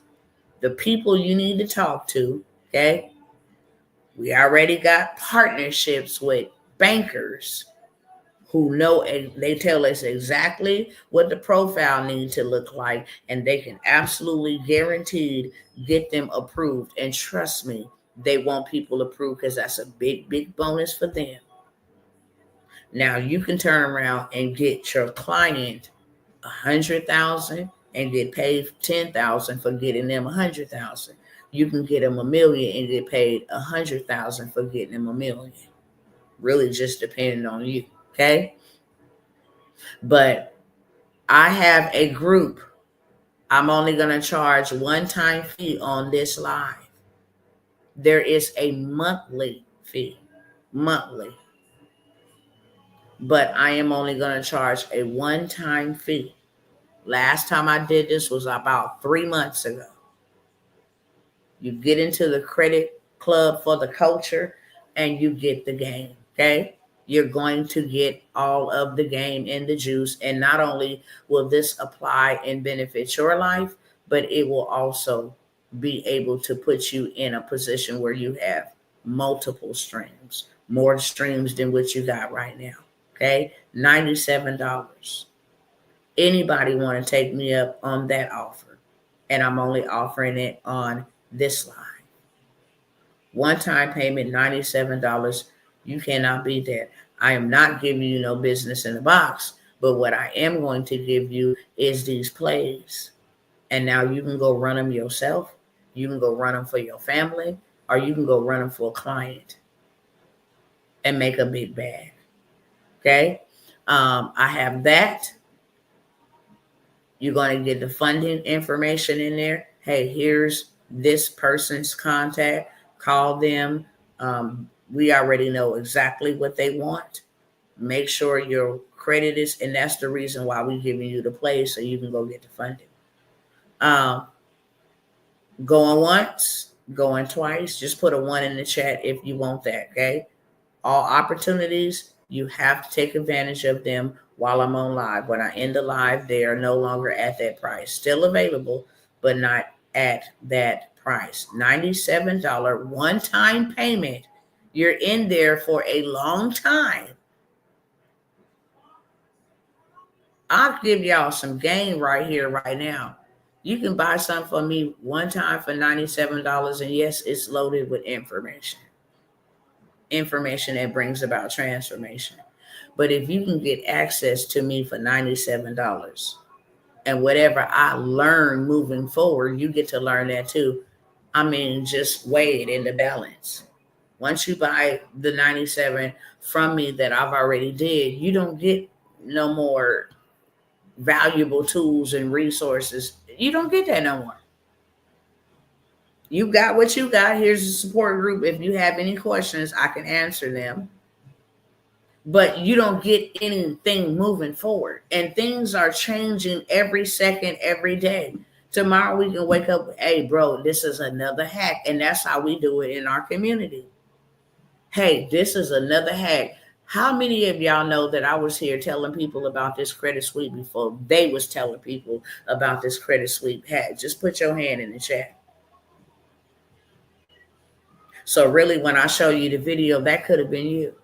the people you need to talk to. Okay. We already got partnerships with bankers who know, they tell us exactly what the profile needs to look like, and they can absolutely guaranteed get them approved. And trust me, they want people approved because that's a big bonus for them. Now you can turn around and get your client 100,000 and get paid 10,000 for getting them 100,000. You can get them $1 million and get paid 100,000 for getting them $1 million. Really, just depending on you. Okay. But I have a group. I'm only going to charge one-time fee on this live. There is a monthly fee. Monthly. But I am only going to charge a one-time fee. Last time I did this was about 3 months ago. You get into the credit club for the culture and you get the game. Okay. You're going to get all of the game and the juice. And not only will this apply and benefit your life, but it will also be able to put you in a position where you have multiple streams, more streams than what you got right now. Okay. $97. Anybody want to take me up on that offer? And I'm only offering it on this line. One-time payment, $97. You cannot beat that. I am not giving you no business in the box, but what I am going to give you is these plays. And now you can go run them yourself. You can go run them for your family, or you can go run them for a client and make a big bag. Okay. I have that. You're going to get the funding information in there. Hey, here's this person's contact. Call them. We already know exactly what they want. Make sure your credit is, and that's the reason why we're giving you the play so you can go get the funding. Going once, going twice. Just put a 1 in the chat if you want that. Okay. All opportunities, you have to take advantage of them while I'm on live. When I end the live, they are no longer at that price. Still available, but not at that price. $97 one-time payment. You're in there for a long time. I'll give y'all some game right here, right now. You can buy something for me one time for $97, and yes, it's loaded with information that brings about transformation. But if you can get access to me for $97 and whatever I learn moving forward, you get to learn that too. I mean, just weigh it in the balance. Once you buy the 97 from me that I've already did, you don't get no more valuable tools and resources. You don't get that no more. You got what you got. Here's a support group. If you have any questions, I can answer them. But you don't get anything moving forward. And things are changing every second, every day. Tomorrow we can wake up, hey, bro, this is another hack. And that's how we do it in our community. Hey, this is another hack. How many of y'all know that I was here telling people about this credit sweep before they was telling people about this credit sweep hack? Just put your hand in the chat. So really, when I show you the video, that could have been you.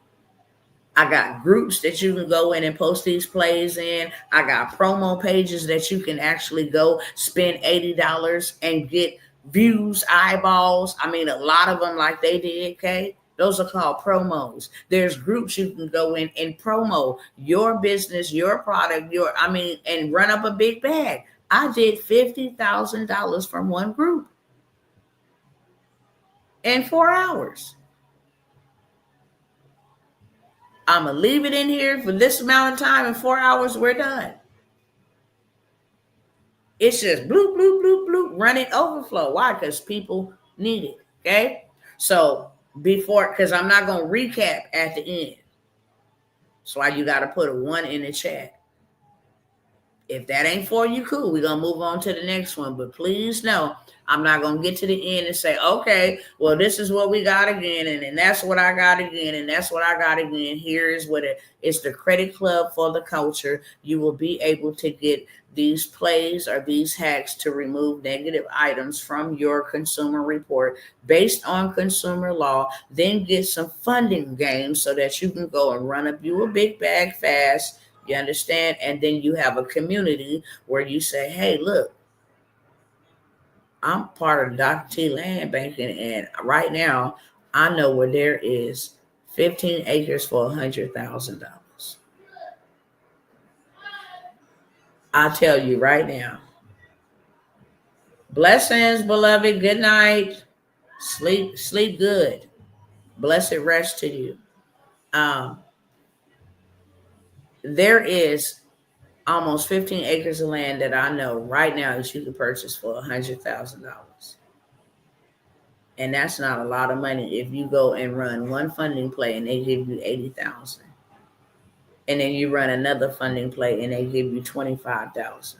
I got groups that you can go in and post these plays in. I got promo pages that you can actually go spend $80 and get views, eyeballs. I mean, a lot of them like they did, okay? Those are called promos. There's groups you can go in and promo your business, your product, and run up a big bag. I did $50,000 from one group in 4 hours. I'm going to leave it in here for this amount of time. In 4 hours, we're done. It's just bloop, bloop, bloop, bloop, running overflow. Why? Because people need it. Okay. So because I'm not going to recap at the end. That's why you got to put a 1 in the chat. If that ain't for you, cool. We're going to move on to the next one. But please know, I'm not going to get to the end and say, okay, well, this is what we got again. And then that's what I got again. And that's what I got again. Here is what it's the credit club for the culture. You will be able to get these plays or these hacks to remove negative items from your consumer report based on consumer law. Then get some funding games so that you can go and run up you a big bag fast. You understand? And then you have a community where you say, hey, look, I'm part of Dr. T Land Banking, and right now I know where there is 15 acres for $100,000. I'll tell you right now. Blessings, beloved. Good night. Sleep good. Blessed rest to you. There is almost 15 acres of land that I know right now that you can purchase for $100,000. And that's not a lot of money if you go and run one funding play and they give you 80,000. And then you run another funding play and they give you 25,000.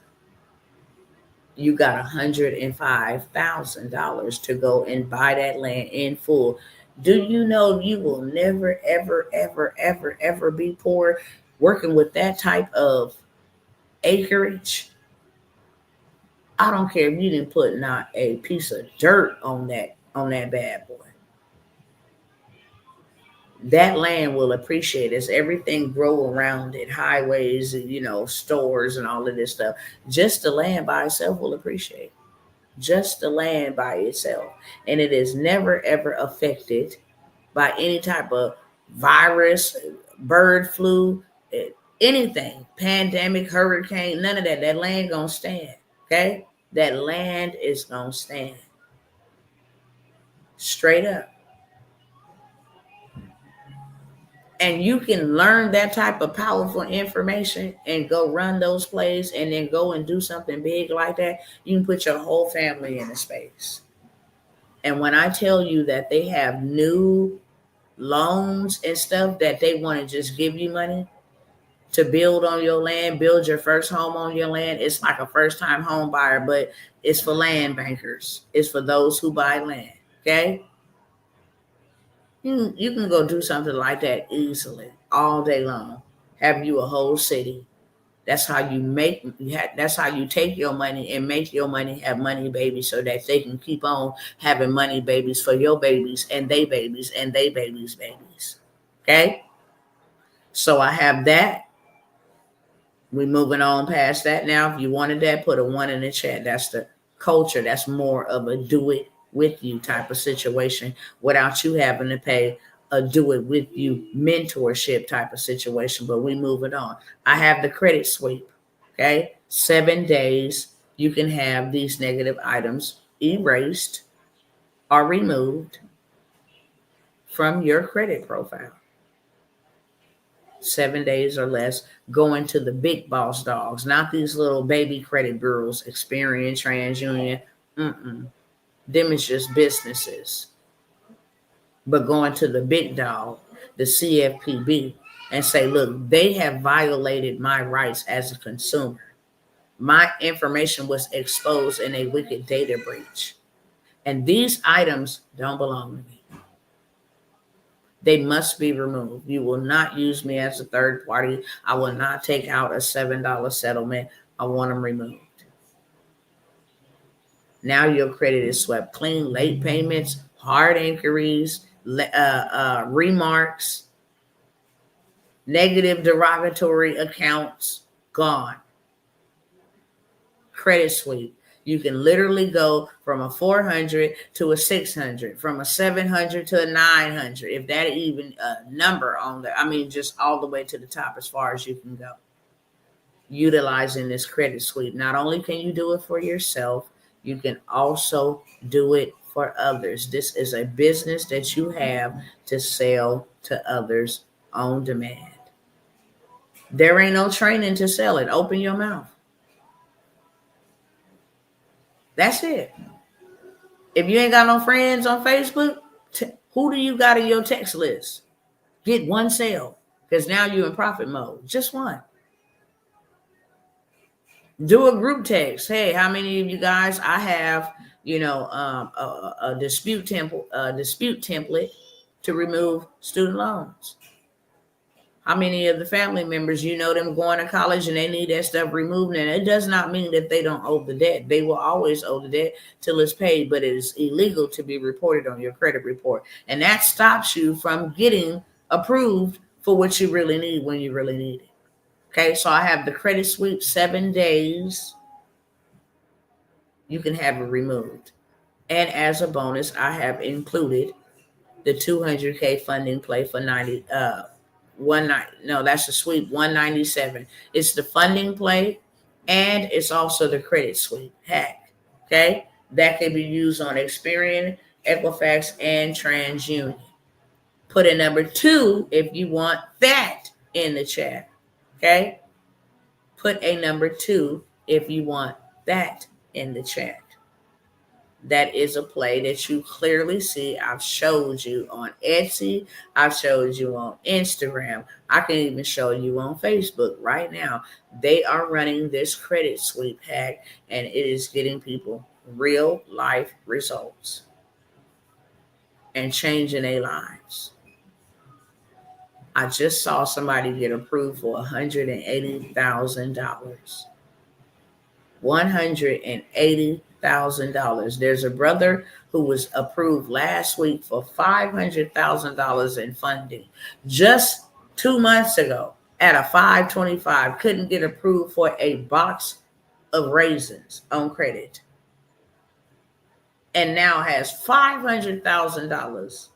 You got $105,000 to go and buy that land in full. Do you know you will never, ever, ever, ever, ever be poor working with that type of acreage? I don't care if you didn't put not a piece of dirt on that bad boy. That land will appreciate as everything grow around it, highways, stores and all of this stuff. Just the land by itself will appreciate. Just the land by itself. And it is never ever affected by any type of virus, bird flu, anything, pandemic, hurricane, none of that. That land gonna stand. Okay? That land is gonna stand. Straight up. And you can learn that type of powerful information and go run those plays and then go and do something big like that. You can put your whole family in a space. And when I tell you that they have new loans and stuff that they want to just give you money to build on your land, build your first home on your land. It's like a first time home buyer, but it's for land bankers. It's for those who buy land. Okay. You can go do something like that easily all day long. Have you a whole city. That's how you that's how you take your money and make your money have money babies so that they can keep on having money babies for your babies and they babies and they babies babies. Okay? So I have that. We're moving on past that now. If you wanted that, put a 1 in the chat. That's the culture. That's more of a do it with you type of situation without you having to pay a do it with you mentorship type of situation. But we move it on. I have the credit sweep. Okay. 7 days. You can have these negative items erased or removed from your credit profile. 7 days or less, going to the big boss dogs, not these little baby credit bureaus, Experian, TransUnion. Them is just businesses. But going to the big dog, the CFPB, and say, look, they have violated my rights as a consumer. My information was exposed in a wicked data breach. And these items don't belong to me. They must be removed. You will not use me as a third party. I will not take out a $7 settlement. I want them removed. Now your credit is swept clean. Late payments, hard inquiries, remarks, negative derogatory accounts, gone. Credit sweep. You can literally go from a 400 to a 600, from a 700 to a 900, if that even a number on there. I mean, just all the way to the top as far as you can go. Utilizing this credit suite. Not only can you do it for yourself, you can also do it for others. This is a business that you have to sell to others on demand. There ain't no training to sell it. Open your mouth. That's it. If you ain't got no friends on Facebook, who do you got in your text list? Get one sale, because now you're in profit mode. Just one. Do a group text. Hey, how many of you guys? I have, a dispute template to remove student loans. How many of the family members, them going to college and they need that stuff removed? And it does not mean that they don't owe the debt. They will always owe the debt till it's paid, but it is illegal to be reported on your credit report. And that stops you from getting approved for what you really need when you really need it. Okay, so I have the credit sweep, 7 days. You can have it removed. And as a bonus, I have included the 200K funding play for 90 one night. No, that's the sweep 197. It's the funding play, and it's also the credit sweep hack. Okay, that can be used on Experian, Equifax, and TransUnion. Put a number 2 if you want that in the chat. Okay, put a number 2 if you want that in the chat. That is a play that you clearly see. I've showed you on Etsy. I've showed you on Instagram. I can even show you on Facebook right now. They are running this credit sweep hack, and it is getting people real life results and changing their lives. I just saw somebody get approved for $180,000. $180,000. There's a brother who was approved last week for $500,000 in funding. Just 2 months ago, at a 525, couldn't get approved for a box of raisins on credit, and now has $500,000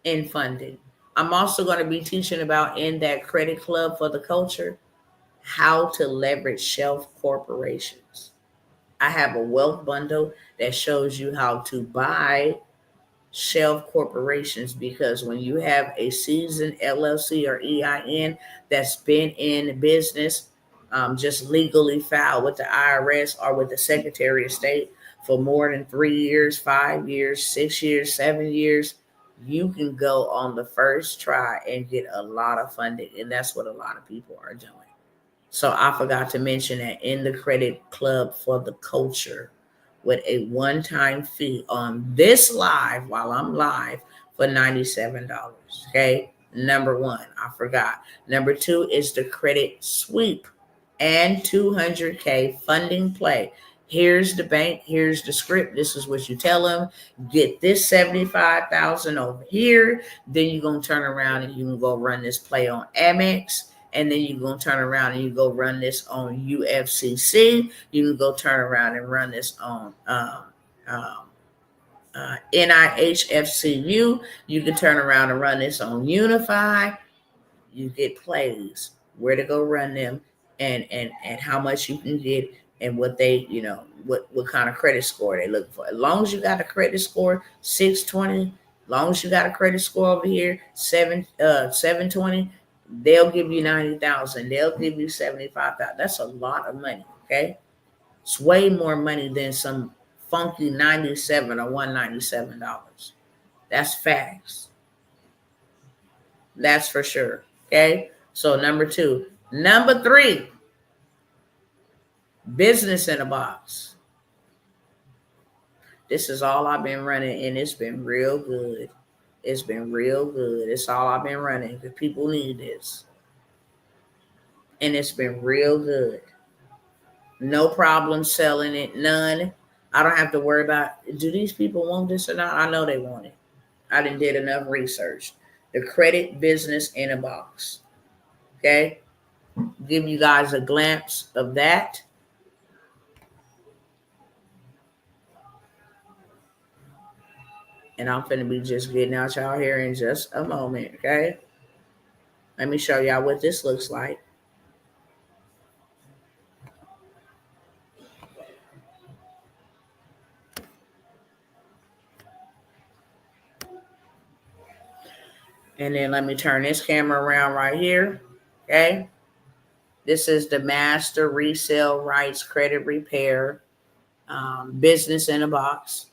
in funding. I'm also going to be teaching about, in that credit club for the culture, how to leverage shelf corporations. I have a wealth bundle that shows you how to buy shelf corporations, because when you have a seasoned LLC or EIN that's been in business, just legally filed with the IRS or with the Secretary of State for more than 3 years, 5 years, 6 years, 7 years, you can go on the first try and get a lot of funding. And that's what a lot of people are doing. So I forgot to mention that in the credit club for the culture, with a one-time fee on this live, while I'm live, for $97. Okay. Number 1, I forgot. Number 2 is the credit sweep and 200K funding play. Here's the bank. Here's the script. This is what you tell them. Get this 75,000 over here. Then you're going to turn around and you can go run this play on Amex. And then you're going to turn around and you go run this on UFCC. You can go turn around and run this on NIHFCU. You can turn around and run this on Unify. You get plays, where to go run them, and how much you can get, and what they, what kind of credit score they look for. As long as you got a credit score 620, as long as you got a credit score over here 720, they'll give you 90,000. They'll give you 75,000. That's a lot of money. Okay, it's way more money than some funky 97 or $197. That's facts. That's for sure. Okay, so number 2. Number 3, business in a box. This is all I've been running, and it's been real good. It's been real good. It's all I've been running because people need this. And it's been real good. No problem selling it. None. I don't have to worry about, do these people want this or not? I know they want it. I done did enough research. The credit business in a box. Okay. Give you guys a glimpse of that. And I'm finna be just getting out y'all here in just a moment, okay? Let me show y'all what this looks like. And then let me turn this camera around right here, okay? This is the Master Resale Rights Credit Repair business in a box.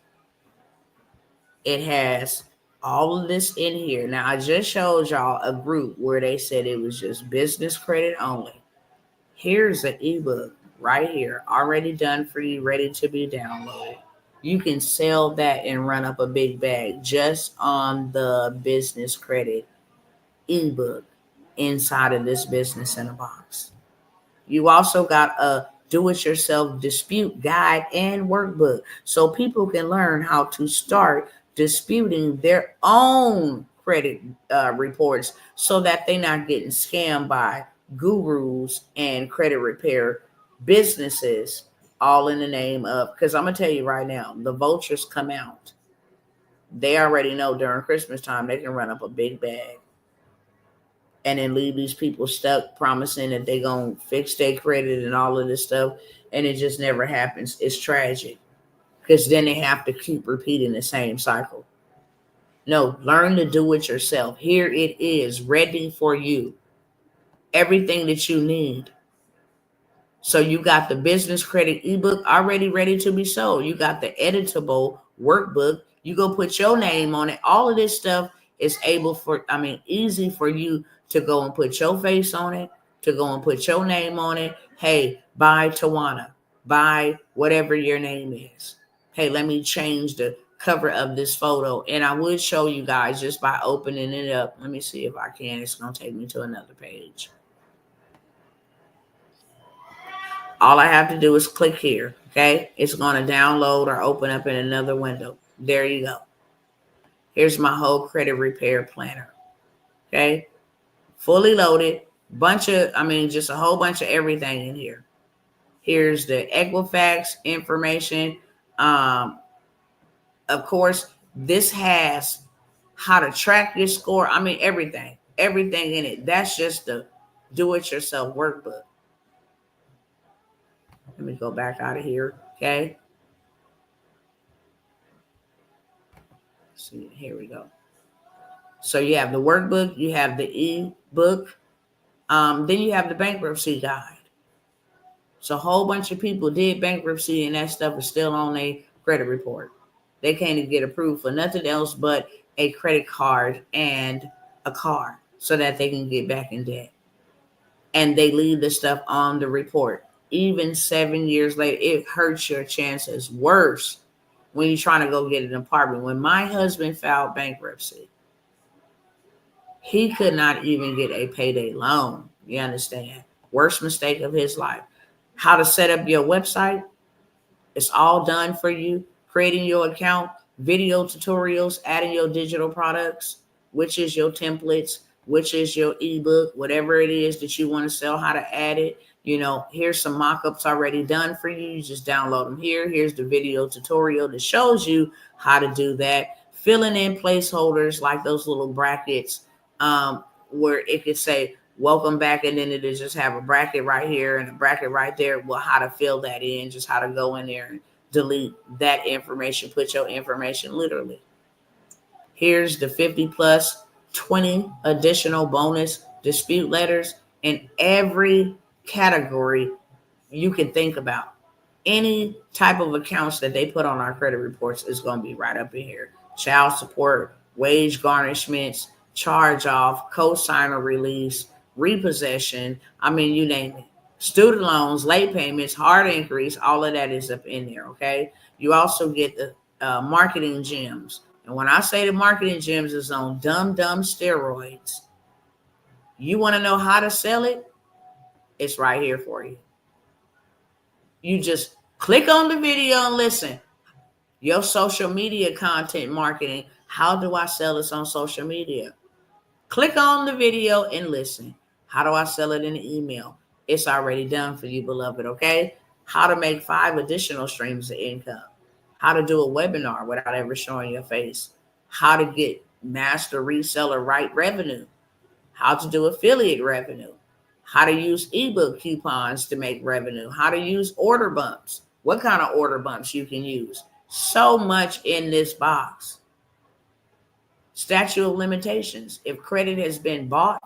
It has all of this in here. Now, I just showed y'all a group where they said it was just business credit only. Here's an ebook right here, already done for you, ready to be downloaded. You can sell that and run up a big bag just on the business credit ebook inside of this business in a box. You also got a do-it-yourself dispute guide and workbook so people can learn how to start disputing their own credit reports so that they're not getting scammed by gurus and credit repair businesses, all in the name of, because I'm going to tell you right now, the vultures come out. They already know during Christmas time they can run up a big bag and then leave these people stuck promising that they're going to fix their credit and all of this stuff. And it just never happens. It's tragic because then they have to keep repeating the same cycle. No, learn to do it yourself. Here it is, ready for you. Everything that you need. So you got the business credit ebook already ready to be sold. You got the editable workbook. You go put your name on it. All of this stuff is easy for you to go and put your face on it, to go and put your name on it. Hey, buy Tawana, buy whatever your name is. Hey, let me change the cover of this photo. And I would show you guys just by opening it up. Let me see if I can. It's going to take me to another page. All I have to do is click here, okay? It's going to download or open up in another window. There you go. Here's my whole credit repair planner, okay? Fully loaded, just a whole bunch of everything in here. Here's the Equifax information. Of course, this has how to track your score. Everything in it. That's just the do-it-yourself workbook. Let me go back out of here, okay? See, here we go. So you have the workbook, you have the e-book, then you have the bankruptcy guide. So a whole bunch of people did bankruptcy and that stuff is still on their credit report. They can't even get approved for nothing else but a credit card and a car so that they can get back in debt. And they leave the stuff on the report. Even 7 years later, it hurts your chances worse when you're trying to go get an apartment. When my husband filed bankruptcy, he could not even get a payday loan. You understand? Worst mistake of his life. How to set up your website. It's all done for you. Creating your account, video tutorials, adding your digital products, which is your templates, which is your ebook, whatever it is that you want to sell, how to add it. Here's some mock-ups already done for you. You just download them here. Here's the video tutorial that shows you how to do that. Filling in placeholders like those little brackets where it could say welcome back, and then it'll just have a bracket right here and a bracket right there. Well, how to fill that in, just how to go in there and delete that information, put your information literally. Here's the 50 plus 20 additional bonus dispute letters in every category you can think about. Any type of accounts that they put on our credit reports is going to be right up in here. Child support, wage garnishments, charge off, co-signer release, repossession. You name it. Student loans, late payments, hard increase, all of that is up in there, okay? You also get the marketing gems. And when I say the marketing gems is on dumb steroids, you want to know how to sell it? It's right here for you. You just click on the video and listen. Your social media content marketing. How do I sell this on social media? Click on the video and listen. How do I sell it in an email? It's already done for you, beloved, okay? How to make 5 additional streams of income. How to do a webinar without ever showing your face. how to get master reseller right revenue, how to do affiliate revenue, how to use ebook coupons to make revenue, how to use order bumps, what kind of order bumps you can use. So much in this box. Statute of limitations. If credit has been bought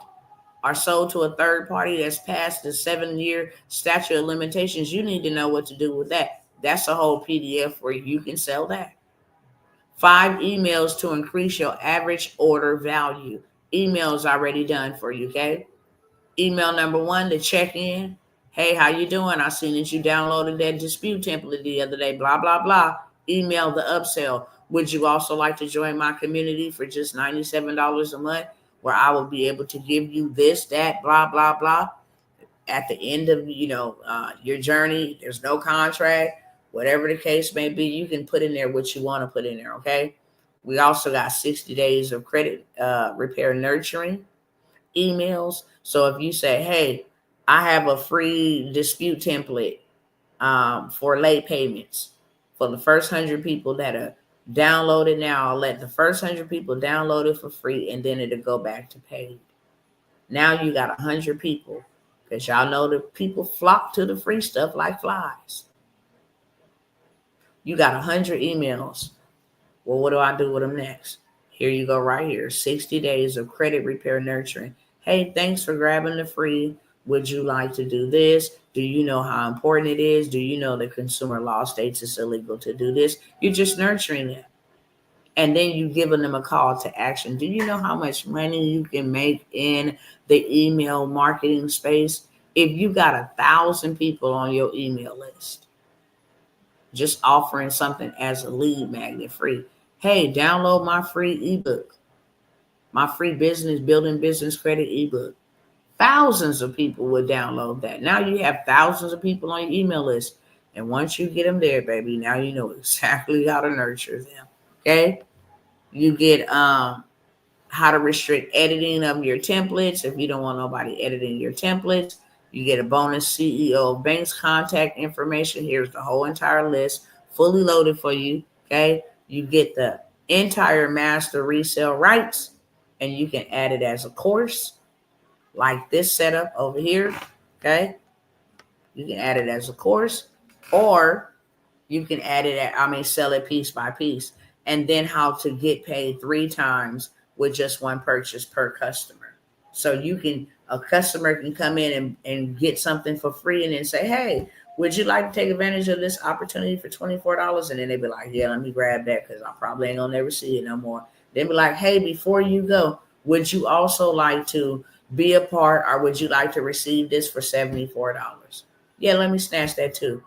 or sold to a third party that's past the 7-year statute of limitations, you need to know what to do with that. That's a whole PDF where you can sell that. 5 emails to increase your average order value. Emails already done for you, okay? Email number 1 to check in. Hey, how you doing? I seen that you downloaded that dispute template the other day, blah, blah, blah. Email the upsell. Would you also like to join my community for just $97 a month, where I will be able to give you this, that, blah, blah, blah. At the end of, your journey, there's no contract. Whatever the case may be, you can put in there what you want to put in there, okay? We also got 60 days of credit repair nurturing emails. So if you say, hey, I have a free dispute template for late payments for the first 100 people that are downloaded now, I'll let the first 100 people download it for free, and then it'll go back to paid. Now you got 100 people, because y'all know the people flock to the free stuff like flies. You got 100 emails. Well, what do I do with them next? Here you go right here. 60 days of credit repair nurturing. Hey, thanks for grabbing the free. Would you like to do this? Do you know how important it is? Do you know the consumer law states it's illegal to do this? You're just nurturing it. And then you giving them a call to action. Do you know how much money you can make in the email marketing space if you got 1,000 people on your email list? Just offering something as a lead magnet free. Hey, download my free ebook, my free business building business credit ebook. Thousands of people would download that. Now you have thousands of people on your email list. And once you get them there, baby, now you know exactly how to nurture them. Okay? You get how to restrict editing of your templates if you don't want nobody editing your templates. You get a bonus CEO of Bank's contact information. Here's the whole entire list, fully loaded for you. Okay. You get the entire master resale rights, and you can add it as a course like this setup over here. Okay. You can add it as a course, or you can add it sell it piece by piece. And then how to get paid 3 times with just one purchase per customer. So a customer can come in and get something for free and then say, hey, would you like to take advantage of this opportunity for $24? And then they be like, yeah, let me grab that, because I probably ain't gonna never see it no more. Then be like, hey, before you go, would you also like to be a part, or would you like to receive this for $74? Yeah, let me snatch that too.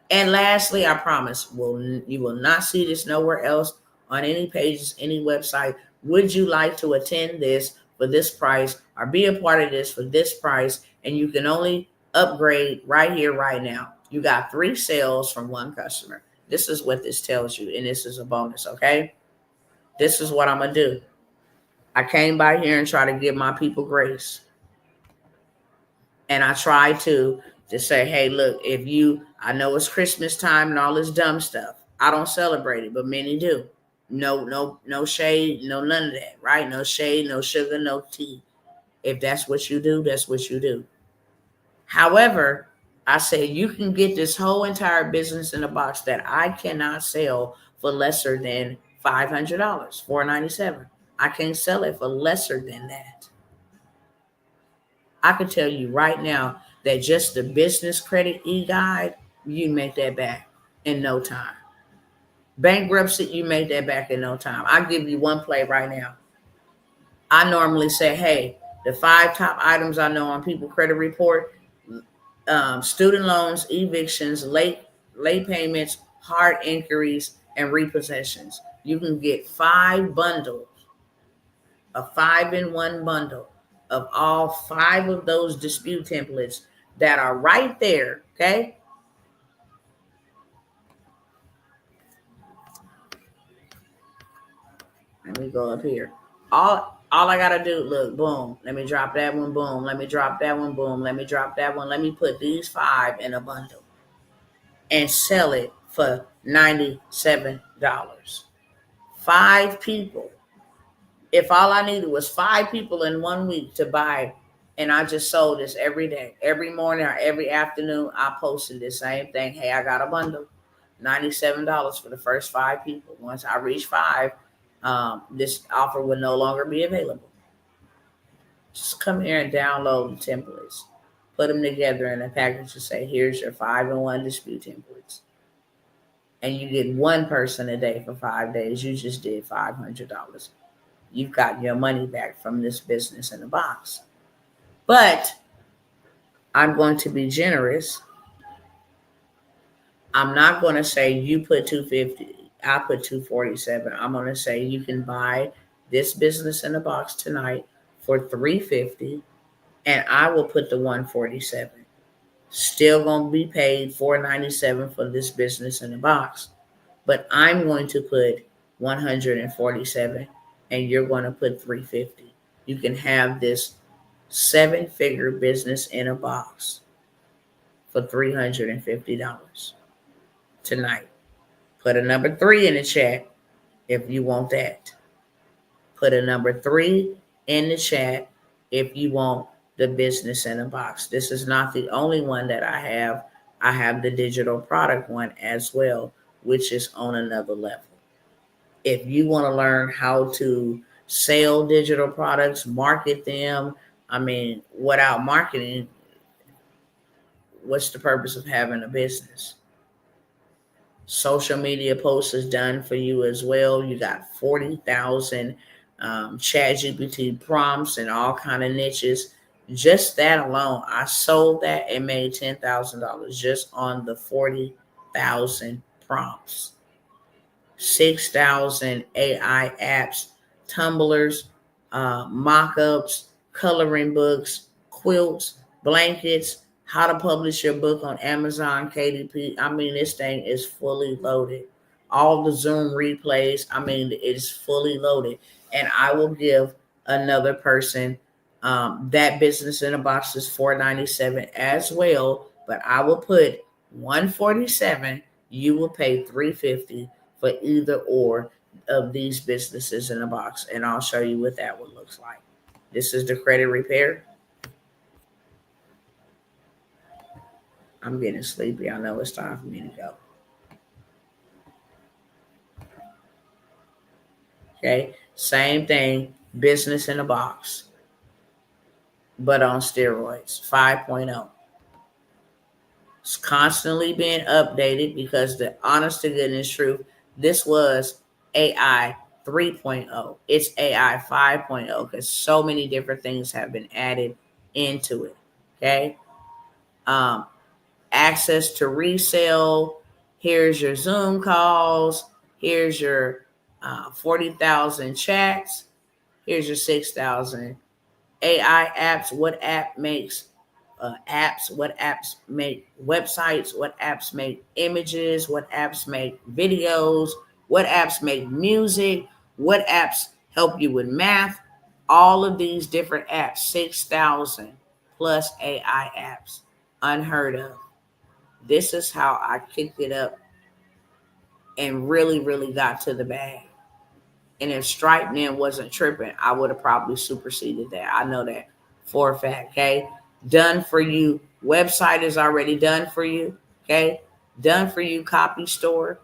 And lastly, I promise, you will not see this nowhere else on any pages, any website. Would you like to attend this for this price, or be a part of this for this price? And you can only upgrade right here, right now. You got 3 sales from one customer. This is what this tells you, and this is a bonus, okay? This is what I'm going to do. I came by here and try to give my people grace. And I try to say, hey, look, I know it's Christmas time and all this dumb stuff. I don't celebrate it, but many do. No shade, no none of that, right? No shade, no sugar, no tea. If that's what you do, that's what you do. However, I say you can get this whole entire business in a box that I cannot sell for lesser than $500, $497. I can't sell it for lesser than that. I can tell you right now that just the business credit e-guide, you make that back in no time. Bankruptcy, you make that back in no time. I'll give you one play right now. I normally say, hey, the 5 top items I know on people credit report, student loans, evictions, late payments, hard inquiries, and repossessions. You can get 5 bundles, a 5-in-1 bundle of all 5 of those dispute templates that are right there. Okay. Let me go up here. All I gotta do, look, boom. Let me drop that one, boom. Let me drop that one, boom. Let me drop that one. Let me put these 5 in a bundle and sell it for $97. 5 people. If all I needed was 5 people in 1 week to buy, and I just sold this every day, every morning or every afternoon, I posted the same thing. Hey, I got a bundle, $97 for the first 5 people. Once I reach five, this offer will no longer be available. Just come here and download the templates, put them together in a package and say, here's your 5-in-1 dispute templates. And you get one person a day for 5 days. You just did $500. You've got your money back from this business in a box. But I'm going to be generous. I'm not going to say you put 250, I put 247. I'm going to say you can buy this business in a box tonight for 350, and I will put the 147. Still going to be paid 497 for this business in a box, but I'm going to put 147 and you're going to put 350. You can have this 7-figure business in a box for $350 tonight. Put a number 3 in the chat if you want that. Put a number 3 in the chat if you want the business in a box. This is not the only one that I have. I have the digital product one as well, which is on another level. If you want to learn how to sell digital products, market them, I mean, without marketing, what's the purpose of having a business? Social media posts is done for you as well. You got 40,000 chat GPT prompts and all kind of niches. Just that alone, I sold that and made $10,000 just on the 40,000 prompts. 6,000 AI apps, tumblers, mock-ups, coloring books, quilts, blankets, how to publish your book on Amazon, KDP. I mean, this thing is fully loaded. All the Zoom replays, I mean, it is fully loaded. And I will give another person that business in a box is $497 as well, but I will put 147. You will pay $350 for either or of these businesses in a box, and I'll show you what that one looks like. This is the credit repair. I'm getting sleepy. I know it's time for me to go. Okay, same thing, business in a box, but on steroids, 5.0. It's constantly being updated because the honest to goodness truth, this was AI 3.0. It's AI 5.0 because so many different things have been added into it. Okay. Um, Access to resell. Here's your Zoom calls. Here's your 40,000 chats. Here's your 6,000 AI apps. What app makes apps? What apps make websites? What apps make images? What apps make videos? What apps make music? What apps help you with math? All of these different apps, 6,000 plus AI apps, unheard of. This is how I kicked it up and really, really got to the bag. And if Stripe then wasn't tripping, I would have probably superseded that. I know that for a fact. Okay. Done for you. Website is already done for you. Okay. Done for you. Copy store.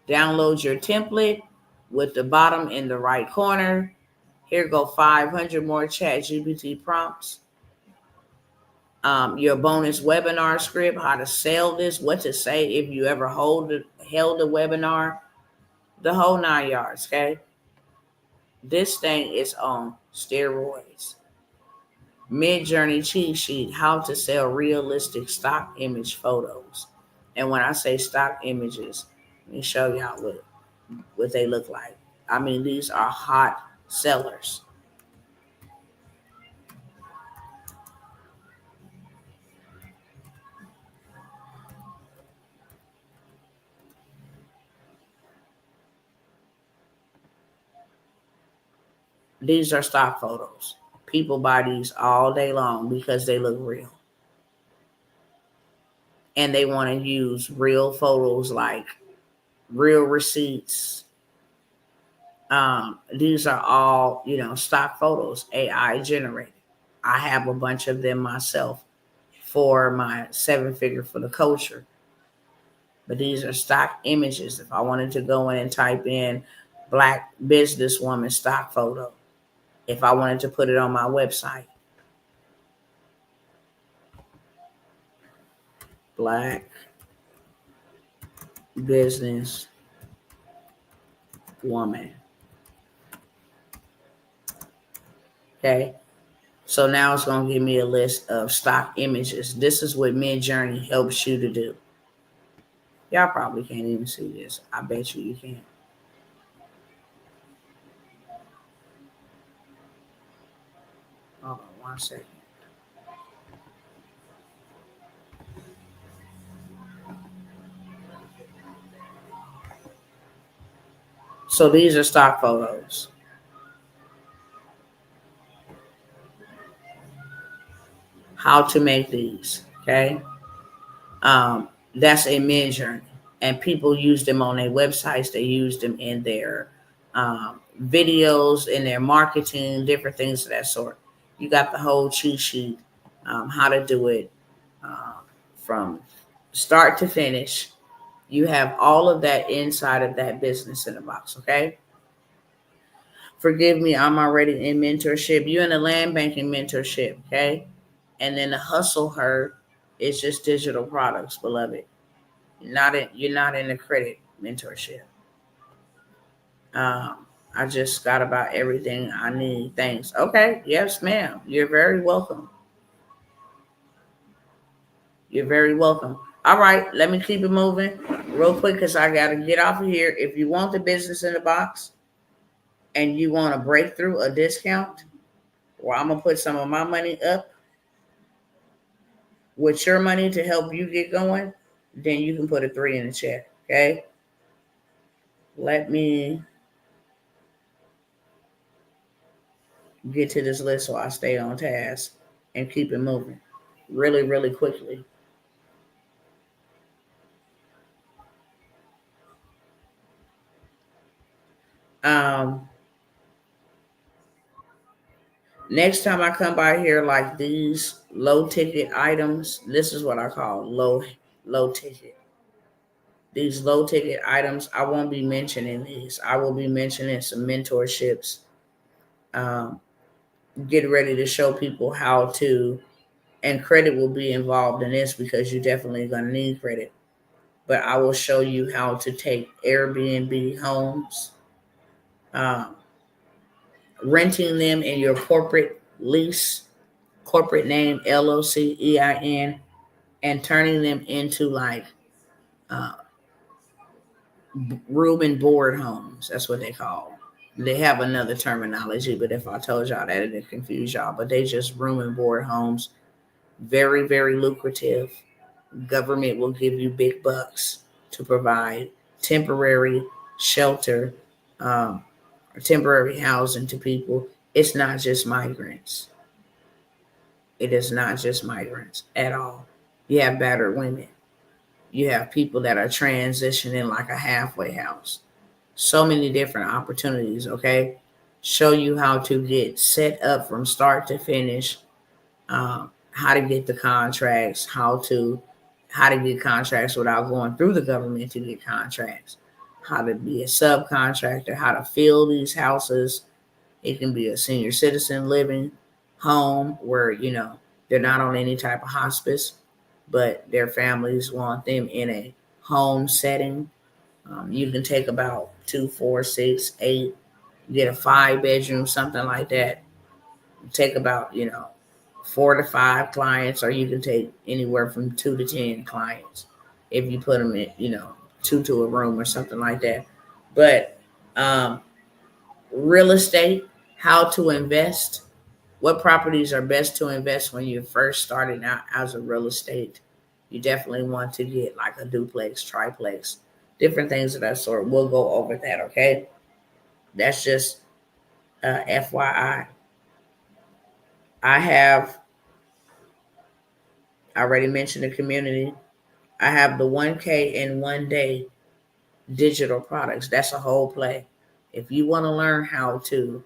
Download your template with the bottom in the right corner. Here go 500 more chat GPT prompts. Your bonus webinar script, how to sell this, what to say if you ever held a webinar, the whole 9 yards. Okay. This thing is on steroids. Mid-Journey cheat sheet, how to sell realistic stock image photos. And when I say stock images, let me show y'all what they look like. I mean, these are hot sellers. These are stock photos. People buy these all day long because they look real. And they want to use real photos like real receipts, These are all, stock photos, AI generated. I have a bunch of them myself for my 7 figure for the culture. But these are stock images. If I wanted to go in and type in black businesswoman stock photo, if I wanted to put it on my website, black business woman. Okay. So now it's going to give me a list of stock images. This is what Midjourney helps you to do. Y'all probably can't even see this. I bet you can't. Hold on 1 second. So these are stock photos. How to make these. Okay. That's a Midjourney. And people use them on their websites. They use them in their videos, in their marketing, different things of that sort. You got the whole cheat sheet, how to do it from start to finish. You have all of that inside of that business in a box, okay? Forgive me, I'm already in mentorship. You're in the land banking mentorship, okay? And then the Hustleher is just digital products, beloved. You're not in the credit mentorship. I just got about everything I need. Thanks. Okay. Yes, ma'am. You're very welcome. You're very welcome. All right. Let me keep it moving real quick because I got to get off of here. If you want the business in the box and you want a breakthrough, a discount, or I'm going to put some of my money up with your money to help you get going, then you can put a 3 in the chat. Okay. Let me get to this list so I stay on task and keep it moving really, really quickly. Um, Next time I come by here, like these low ticket items, this is what I call low ticket. These low ticket items, I won't be mentioning these. I will be mentioning some mentorships. Um, get ready to show people how to, and credit will be involved in this because you're definitely going to need credit. But I will show you how to take Airbnb homes, um, renting them in your corporate lease, corporate name, LLC, EIN, and turning them into like uh, room and board homes. That's what they call. They have another terminology, but if I told y'all that, it'd confuse y'all. But they just room and board homes. Very, very lucrative. Government will give you big bucks to provide temporary shelter, um, or temporary housing to people. It's not just migrants. It is not just migrants at all. You have battered women. You have people that are transitioning like a halfway house. So many different opportunities, okay? Show you how to get set up from start to finish, how to get the contracts, how to get contracts without going through the government to get contracts, how to be a subcontractor, how to fill these houses. It can be a senior citizen living home where, they're not on any type of hospice, but their families want them in a home setting. You can take about 2, 4, 6, 8, get a 5 bedroom, something like that. Take about, 4 to 5 clients, or you can take anywhere from 2 to 10 clients if you put them in, two to a room or something like that. But real estate, how to invest, what properties are best to invest when you're first starting out as a real estate. You definitely want to get like a duplex, triplex, different things of that sort. We'll go over that, okay? That's just FYI. I have already mentioned the community. I have the 1K in 1 day digital products. That's a whole play. If you want to learn how to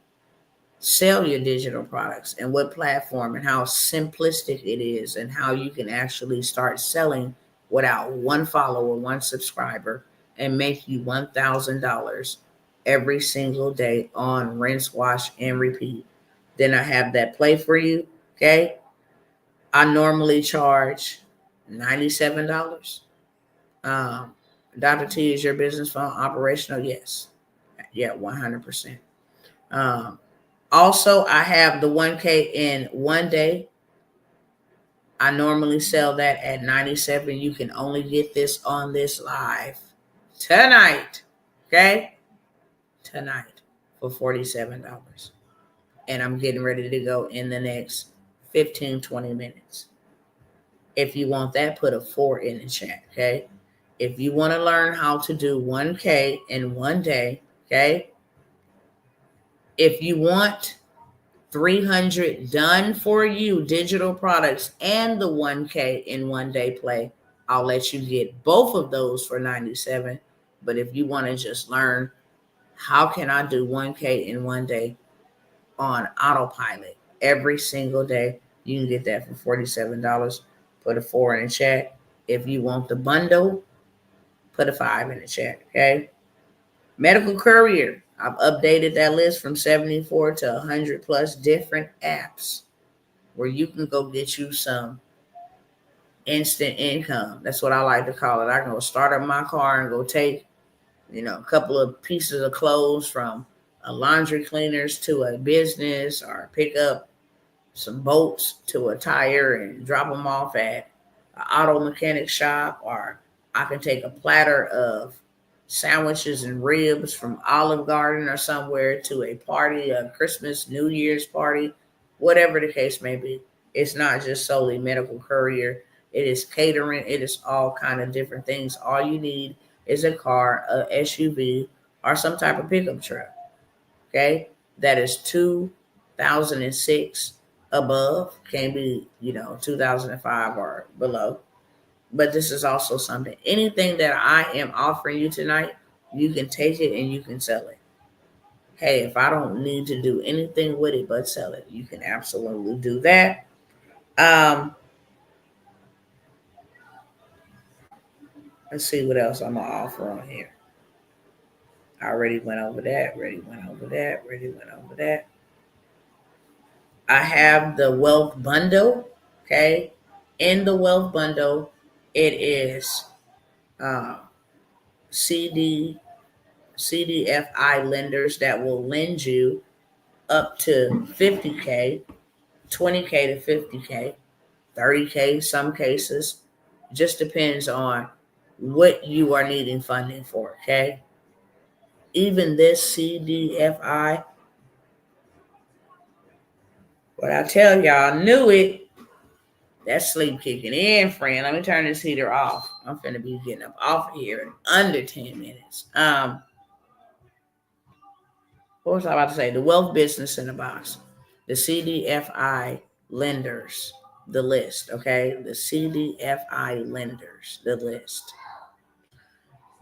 sell your digital products and what platform and how simplistic it is and how you can actually start selling without one follower, one subscriber, and make you $1,000 every single day on rinse, wash, and repeat, then I have that play for you. Okay. I normally charge $97. Um, Dr. T, is your business phone operational? Yes. Yeah, 100%. Um, Also, I have the 1K in one day. I normally sell that at 97. You can only get this on this live tonight. Okay? Tonight for $47. And I'm getting ready to go in the next 15, 20 minutes. If you want that, put a 4 in the chat. Okay? If you want to learn how to do 1K in one day, okay? If you want 300 done for you digital products and the 1K in one day play, I'll let you get both of those for 97. But if you want to just learn how can I do 1K in one day on autopilot every single day, you can get that for $47. Put a 4 in the chat. If you want the bundle, put a 5 in the chat. Okay. Medical Courier. I've updated that list from 74 to 100 plus different apps where you can go get you some instant income. That's what I like to call it. I can go start up my car and go take, a couple of pieces of clothes from a laundry cleaners to a business, or pick up some bolts to a tire and drop them off at an auto mechanic shop, or I can take a platter of sandwiches and ribs from Olive Garden or somewhere to a party, a Christmas, New Year's party, whatever the case may be. It's not just solely Medical Courier. It is catering. It is all kind of different things. All you need is a car, a SUV, or some type of pickup truck. Okay, that is 2006 above. Can't be 2005 or below. But this is also something. Anything that I am offering you tonight, you can take it and you can sell it. Hey, if I don't need to do anything with it but sell it, you can absolutely do that. Um, let's see what else I'm gonna offer on here. I already went over that. Already went over that. Already went over that. I have the wealth bundle. Okay. In the wealth bundle, it is uh, CD, CDFI lenders that will lend you up to 50K, 20K to 50K, 30K, some cases. Just depends on what you are needing funding for. Okay. Even this CDFI, what I tell y'all, knew it. That's sleep kicking in, friend. Let me turn this heater off. I'm finna be getting up off of here in under 10 minutes. What was I about to say? The wealth business in the box. The CDFI lenders, the list, okay? The CDFI lenders, the list.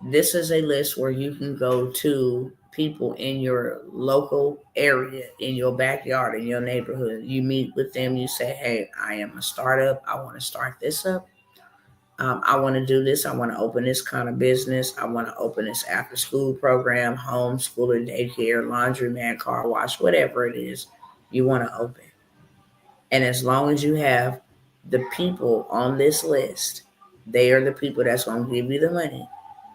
This is a list where you can go to people in your local area, in your backyard, in your neighborhood. You meet with them, you say, hey, I am a startup. I want to start this up. I want to do this. I want to open this kind of business. I want to open this after school program, homeschooler, daycare, laundromat, car wash, whatever it is you want to open. And as long as you have the people on this list, they are the people that's going to give you the money.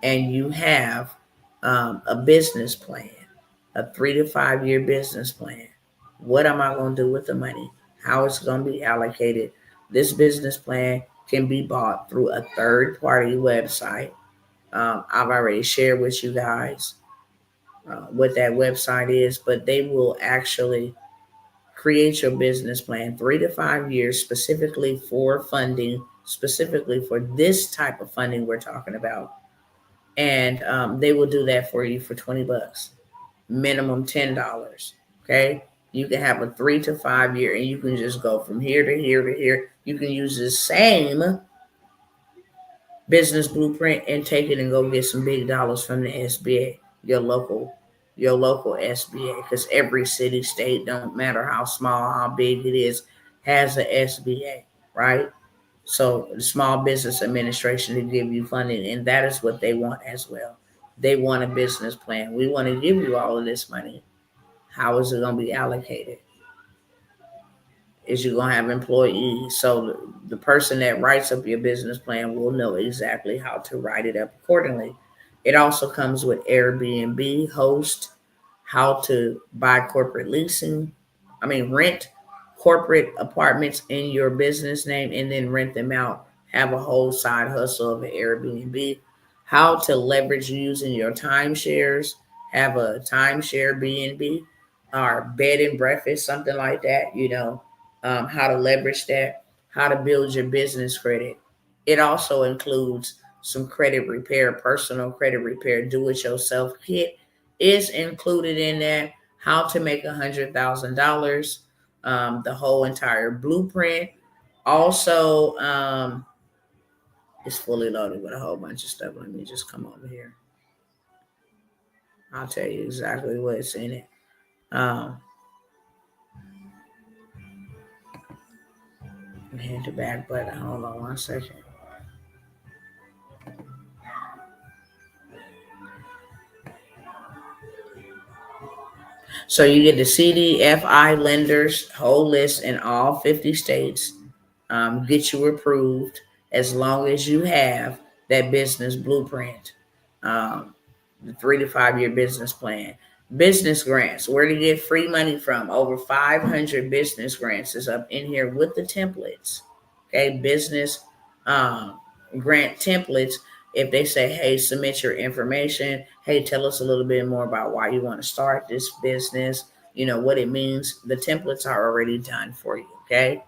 And you have a business plan, a 3 to 5 year business plan. What am I going to do with the money? How it's going to be allocated? This business plan can be bought through a third party website. I've already shared with you guys what that website is, but they will actually create your business plan 3 to 5 years specifically for funding, specifically for this type of funding we're talking about. And they will do that for you for $20, minimum $10. Okay. You can have a 3 to 5 year and you can just go from here to here to here. You can use the same business blueprint and take it and go get some big dollars from the SBA, your local your local SBA, because every city, state, don't matter how small, how big it is, has a SBA, right? So the Small Business Administration to give you funding, and that is what they want as well. They want a business plan. We want to give you all of this money. How is it going to be allocated? Is you're going to have employees. So the person that writes up your business plan will know exactly how to write it up accordingly. It also comes with Airbnb host, how to buy corporate leasing, rent corporate apartments in your business name and then rent them out. Have a whole side hustle of an Airbnb, how to leverage using your timeshares, have a timeshare BNB or bed and breakfast, something like that, how to leverage that, how to build your business credit. It also includes some credit repair, personal credit repair, do it yourself kit is included in that. How to make $100,000, the whole entire blueprint. Also, it's fully loaded with a whole bunch of stuff. Let me just come over here. I'll tell you exactly what's in it. Um, hit the back button. Hold on 1 second. So you get the CDFI lenders whole list in all 50 states. Get you approved as long as you have that business blueprint, the 3 to 5 year business plan. Business grants, where to get free money from. Over 500 business grants is up in here with the templates. Okay, business um, grant templates. If they say, hey, submit your information, hey, tell us a little bit more about why you want to start this business, what it means, the templates are already done for you. Okay,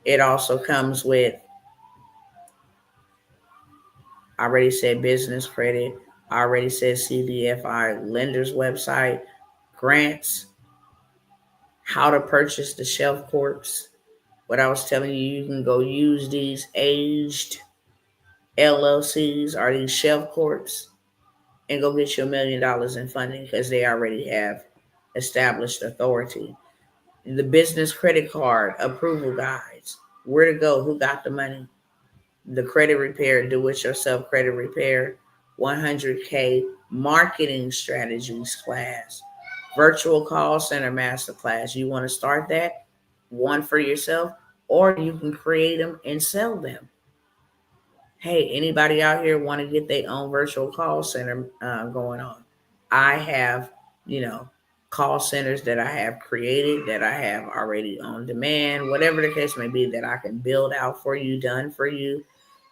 it also comes with, I already said business credit, I already said CDFI lender's website, grants, how to purchase the shelf corps. What I was telling you, you can go use these aged LLCs or these shelf corps and go get you $1 million in funding because they already have established authority. The business credit card approval guides, where to go, who got the money, the credit repair, do it yourself credit repair, 100K marketing strategies class, virtual call center master class. You want to start that one for yourself, or you can create them and sell them. Hey, anybody out here want to get their own virtual call center going on? I have, you know, call centers that I have created, that I have already on demand, whatever the case may be, that I can build out for you, done for you.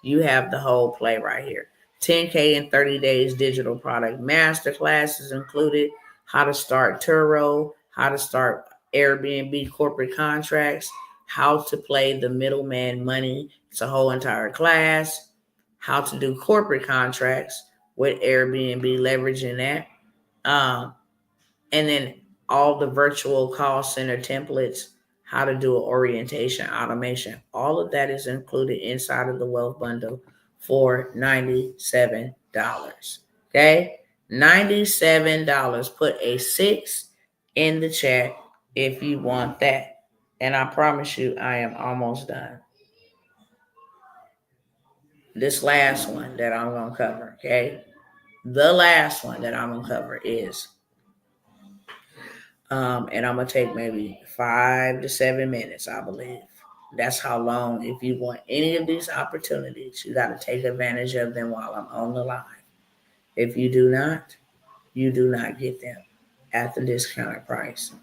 You have the whole play right here. 10K in 30 days digital product masterclass is included. How to start Turo, how to start Airbnb corporate contracts, how to play the middleman money. It's a whole entire class. How to do corporate contracts with Airbnb, leveraging that. Um, and then all the virtual call center templates, how to do an orientation, automation. All of that is included inside of the wealth bundle for $97. Okay? $97. Put a 6 in the chat if you want that. And I promise you, I am almost done. This last one that I'm going to cover, okay? The last one that I'm going to cover is, and I'm going to take maybe 5 to 7 minutes, I believe. That's how long, if you want any of these opportunities, you got to take advantage of them while I'm on the line. If you do not, you do not get them at the discounted price.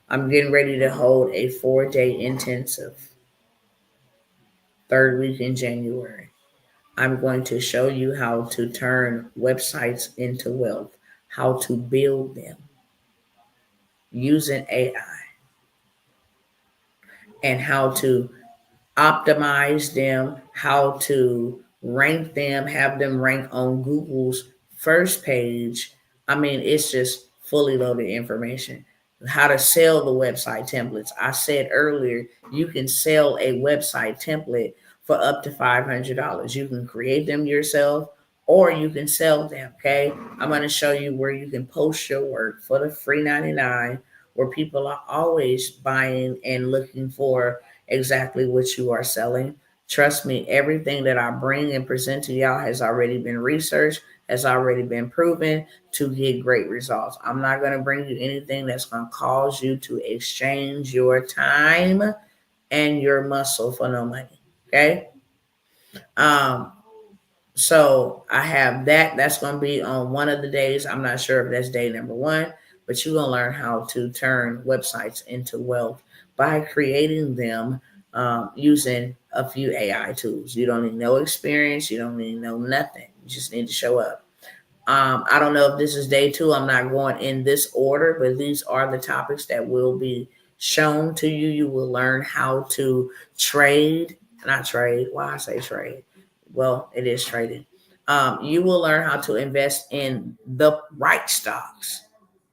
I'm getting ready to hold a 4-day intensive, 3rd week in January. I'm going to show you how to turn websites into wealth, how to build them using AI, and how to optimize them, how to rank them, have them rank on Google's first page. It's just fully loaded information. How to sell the website templates. I said earlier, you can sell a website template for up to $500. You can create them yourself, or you can sell them. Okay, I'm going to show you where you can post your work for the free 99, where people are always buying and looking for exactly what you are selling. Trust me, everything that I bring and present to y'all has already been researched, has already been proven to get great results. I'm not going to bring you anything that's going to cause you to exchange your time and your muscle for no money. Okay. Um, so I have that. That's going to be on one of the days. I'm not sure if that's day number one, but you're going to learn how to turn websites into wealth by creating them using a few AI tools. You don't need no experience. You don't need no nothing. You just need to show up. I don't know if this is day two. I'm not going in this order, but these are the topics that will be shown to you. You will learn how to trade, not trade. Why I say trade? Well, it is trading. You will learn how to invest in the right stocks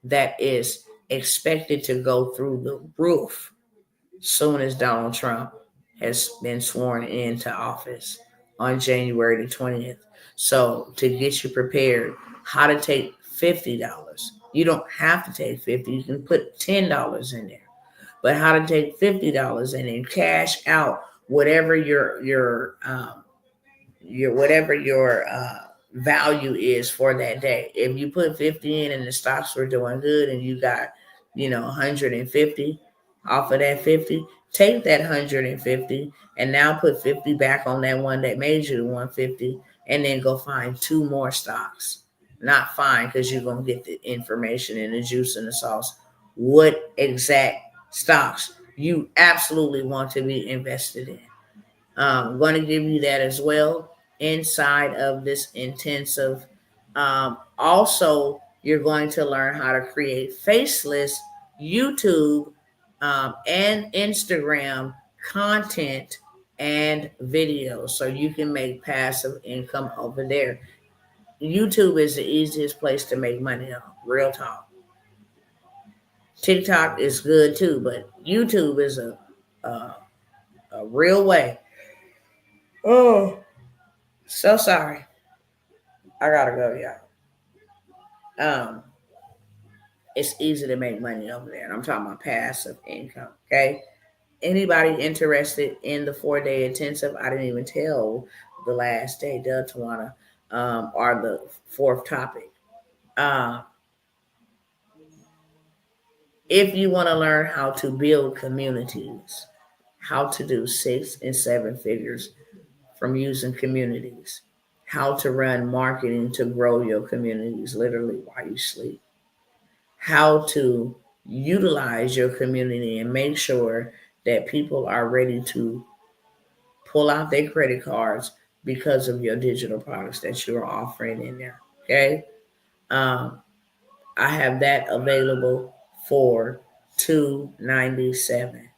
that is expected to go through the roof soon as Donald Trump has been sworn into office on January the 20th. So, to get you prepared, how to take $50. You don't have to take 50, you can put $10 in there. But how to take $50 and then cash out whatever your value is for that day. If you put 50 in and the stocks were doing good and you got 150 off of that 50, take that 150 and now put 50 back on that one that made you the 150, and then go find two more stocks. Not find, because you're going to get the information and the juice and the sauce, what exact stocks you absolutely want to be invested in. I'm going to give you that as well inside of this intensive. Also, you're going to learn how to create faceless YouTube and Instagram content and videos so you can make passive income over there. YouTube is the easiest place to make money on, real talk. TikTok is good too, but YouTube is a real way. Oh, so sorry. I gotta go, y'all. It's easy to make money over there. And I'm talking about passive income. Okay. Anybody interested in the 4-day intensive? I didn't even tell the last day, Tawana, or the fourth topic. Uh, if you want to learn how to build communities, how to do 6 and 7 figures from using communities, how to run marketing to grow your communities literally while you sleep, how to utilize your community and make sure that people are ready to pull out their credit cards because of your digital products that you're offering in there. Okay. Um, I have that available for $297.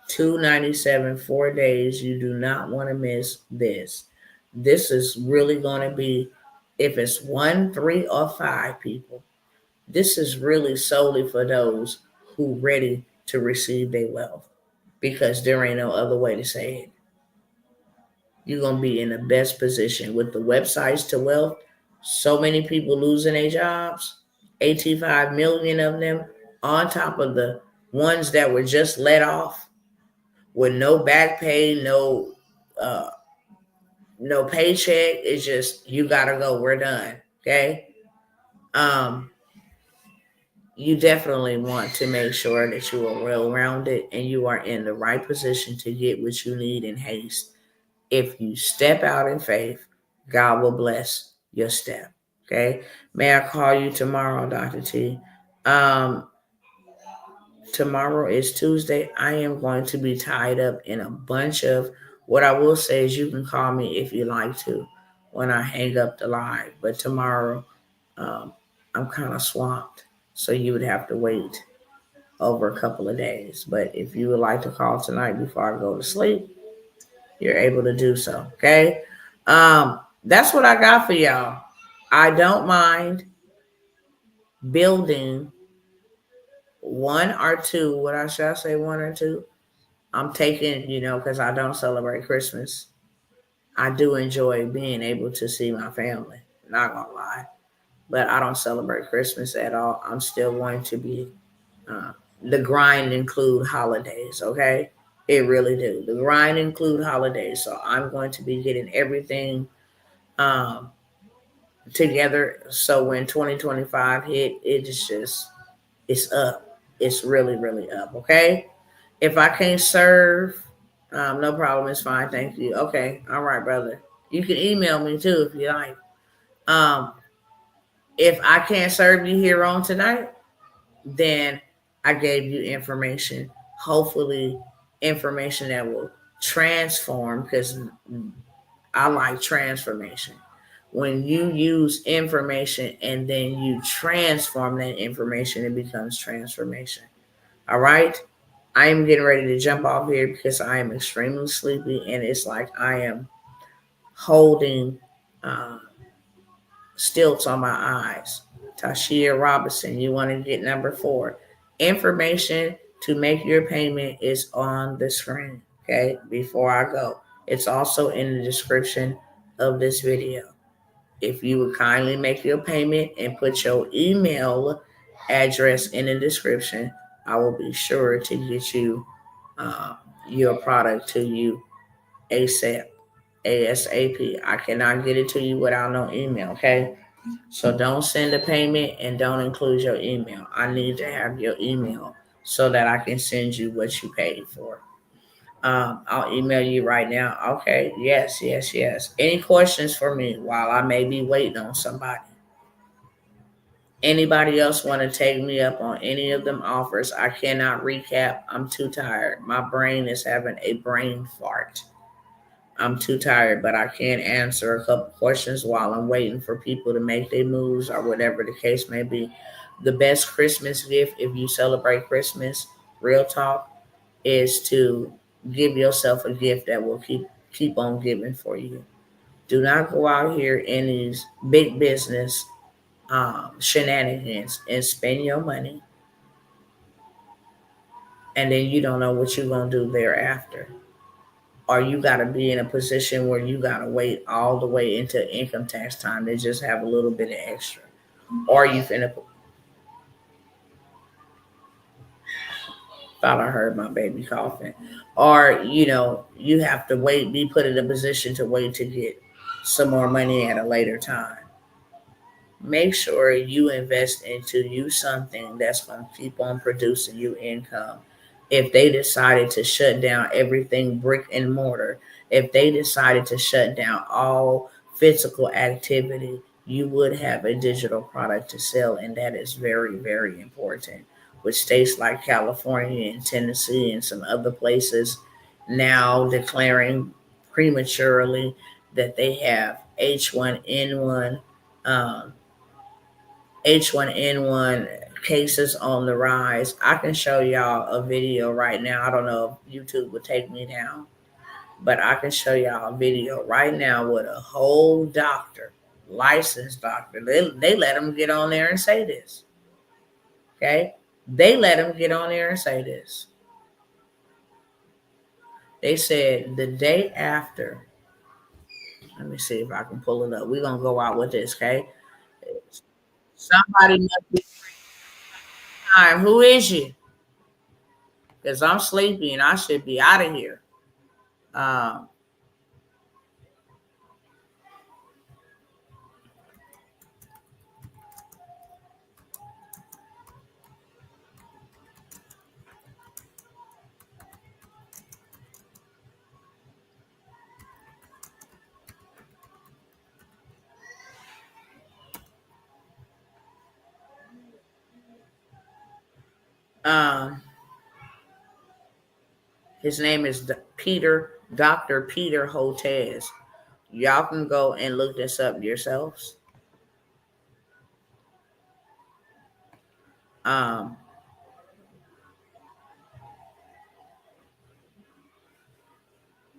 $297, 4 days. You do not want to miss this. This is really going to be, if it's 1, 3, or 5 people, this is really solely for those who ready to receive their wealth, because there ain't no other way to say it. You're going to be in the best position with the websites to wealth. So many people losing their jobs, 85 million of them, on top of the ones that were just let off with no back pay, uh, no paycheck. It's just, you gotta go. We're done. Okay. Um, you definitely want to make sure that you are well rounded and you are in the right position to get what you need in haste. If you step out in faith, God will bless your step. Okay. May I call you tomorrow, Dr. T? Um, Tomorrow is Tuesday. I am going to be tied up in a bunch of, what I will say is you can call me if you like to when I hang up the live. But tomorrow, um, I'm kind of swamped. So you would have to wait over a couple of days. But if you would like to call tonight before I go to sleep, you're able to do so. Okay. That's what I got for y'all. I don't mind building one or two. What I shall say, one or two. I'm taking, because I don't celebrate Christmas. I do enjoy being able to see my family. Not gonna lie, but I don't celebrate Christmas at all. I'm still going to be uh, the grind include holidays. Okay, it really do. The grind include holidays, so I'm going to be getting everything um, together. So when 2025 hit, it is just it's up. It's really really up. Okay, if I can't serve, no problem. It's fine. Thank you. Okay, all right, brother. You can email me too if you like. Um, if I can't serve you here on tonight, then I gave you information. Hopefully, information that will transform because I like transformation. When you use information and then you transform that information, it becomes transformation. All right. I am getting ready to jump off here because I am extremely sleepy and it's like I am holding uh, stilts on my eyes. Tashia Robinson, you want to get number 4. Information to make your payment is on the screen. Okay, before I go, it's also in the description of this video. If you would kindly make your payment and put your email address in the description, I will be sure to get you uh, your product to you ASAP. ASAP. I cannot get it to you without no email, okay? So don't send a payment and don't include your email. I need to have your email so that I can send you what you paid for. I'll email you right now. Okay, yes, yes, yes. Any questions for me while I may be waiting on somebody? Anybody else want to take me up on any of them offers? I cannot recap. I'm too tired. My brain is having a brain fart. I'm too tired, but I can answer a couple questions while I'm waiting for people to make their moves or whatever the case may be. The best Christmas gift, if you celebrate Christmas, real talk, is to give yourself a gift that will keep on giving for you. Do not go out here in these big business shenanigans and spend your money, and then you don't know what you're gonna do thereafter. Or you got to be in a position where you got to wait all the way into income tax time to just have a little bit of extra. Or you finna, thought I heard my baby coughing. Or, you have to wait, be put in a position to wait to get some more money at a later time. Make sure you invest into you something that's going to keep on producing you income. If they decided to shut down everything brick and mortar, if they decided to shut down all physical activity, you would have a digital product to sell, and that is very, very important. With states like California and Tennessee and some other places now declaring prematurely that they have H1N1 um, H1N1 cases on the rise. I can show y'all a video right now. I don't know if YouTube would take me down, but I can show y'all a video right now with a whole doctor, licensed doctor. They let them get on there and say this. Okay? They let them get on there and say this. They said the day after, let me see if I can pull it up. We're going to go out with this, okay? Somebody must be time. Who is you? Because I'm sleepy and I should be out of here. Um, um, his name is Dr. Peter Hotez. Y'all can go and look this up yourselves. Um,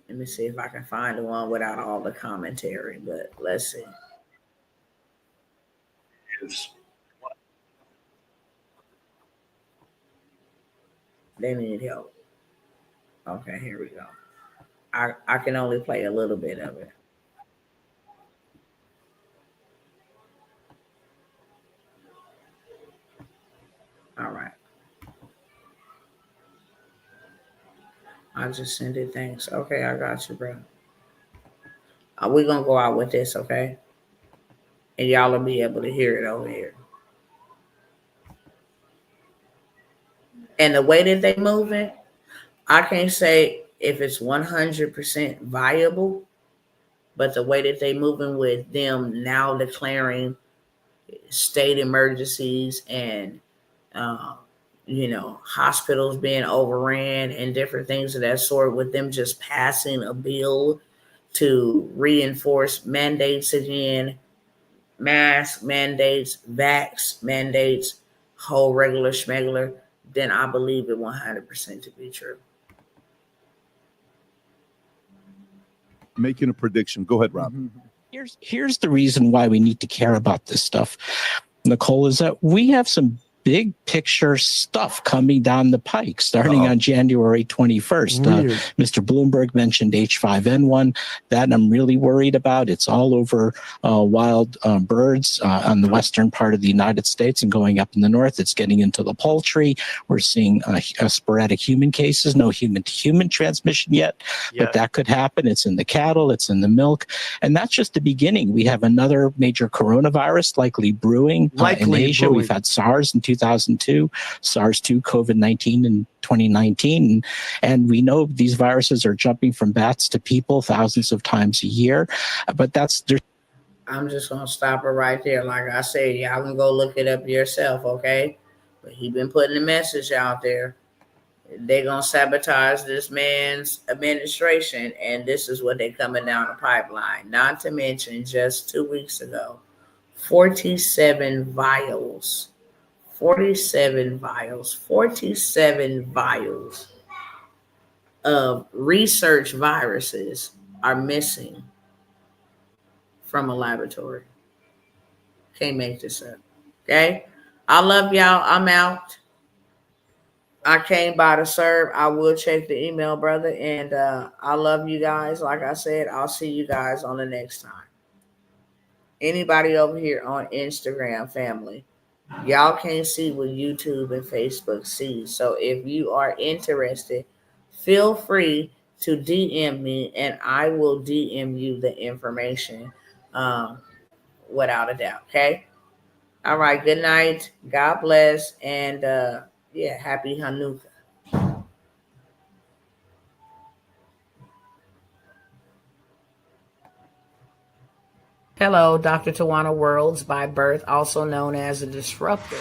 Let me see if I can find the one without all the commentary, but let's see. They need help. Okay, here we go. I can only play a little bit of it. I just sent it. Thanks. Okay, I got you, bro. We're gonna go out with this, okay? And y'all will be able to hear it over here. And the way that they moving, I can't say if it's 100% viable, but the way that they moving with them now declaring state emergencies and hospitals being overran and different things of that sort, with them just passing a bill to reinforce mandates again, mask mandates, vax mandates, whole regular schmegler, then I believe it 100% to be true. Making a prediction. Go ahead, Rob. Here's the reason why we need to care about this stuff, Nicole, is that we have some big picture stuff coming down the pike starting on January 21st. Mr. Bloomberg mentioned H5N1. That I'm really worried about. It's all over wild birds on the western part of the United States and going up in the north. It's getting into the poultry. We're seeing sporadic human cases, no human-to-human transmission yet, but that could happen. It's in the cattle, it's in the milk, and that's just the beginning. We have another major coronavirus likely brewing in Asia. We've had SARS in 2002, SARS-2, COVID-19 in 2019. And we know these viruses are jumping from bats to people thousands of times a year. But I'm just going to stop it right there. Like I said, y'all can go look it up yourself, okay? But he been putting the message out there. They're going to sabotage this man's administration, and this is what they coming down the pipeline. Not to mention, just 2 weeks ago, 47 vials of research viruses are missing from a laboratory. Can't make this up. Okay? I love y'all. I'm out. I came by to serve. I will check the email, brother. And I love you guys. Like I said, I'll see you guys on the next time. Anybody over here on Instagram, family, y'all can't see what YouTube and Facebook see. So if you are interested, feel free to DM me and I will DM you the information without a doubt. Okay? All right. Good night. God bless. And happy Hanukkah. Hello, Dr. Tawana Worlds by birth, also known as a disruptor.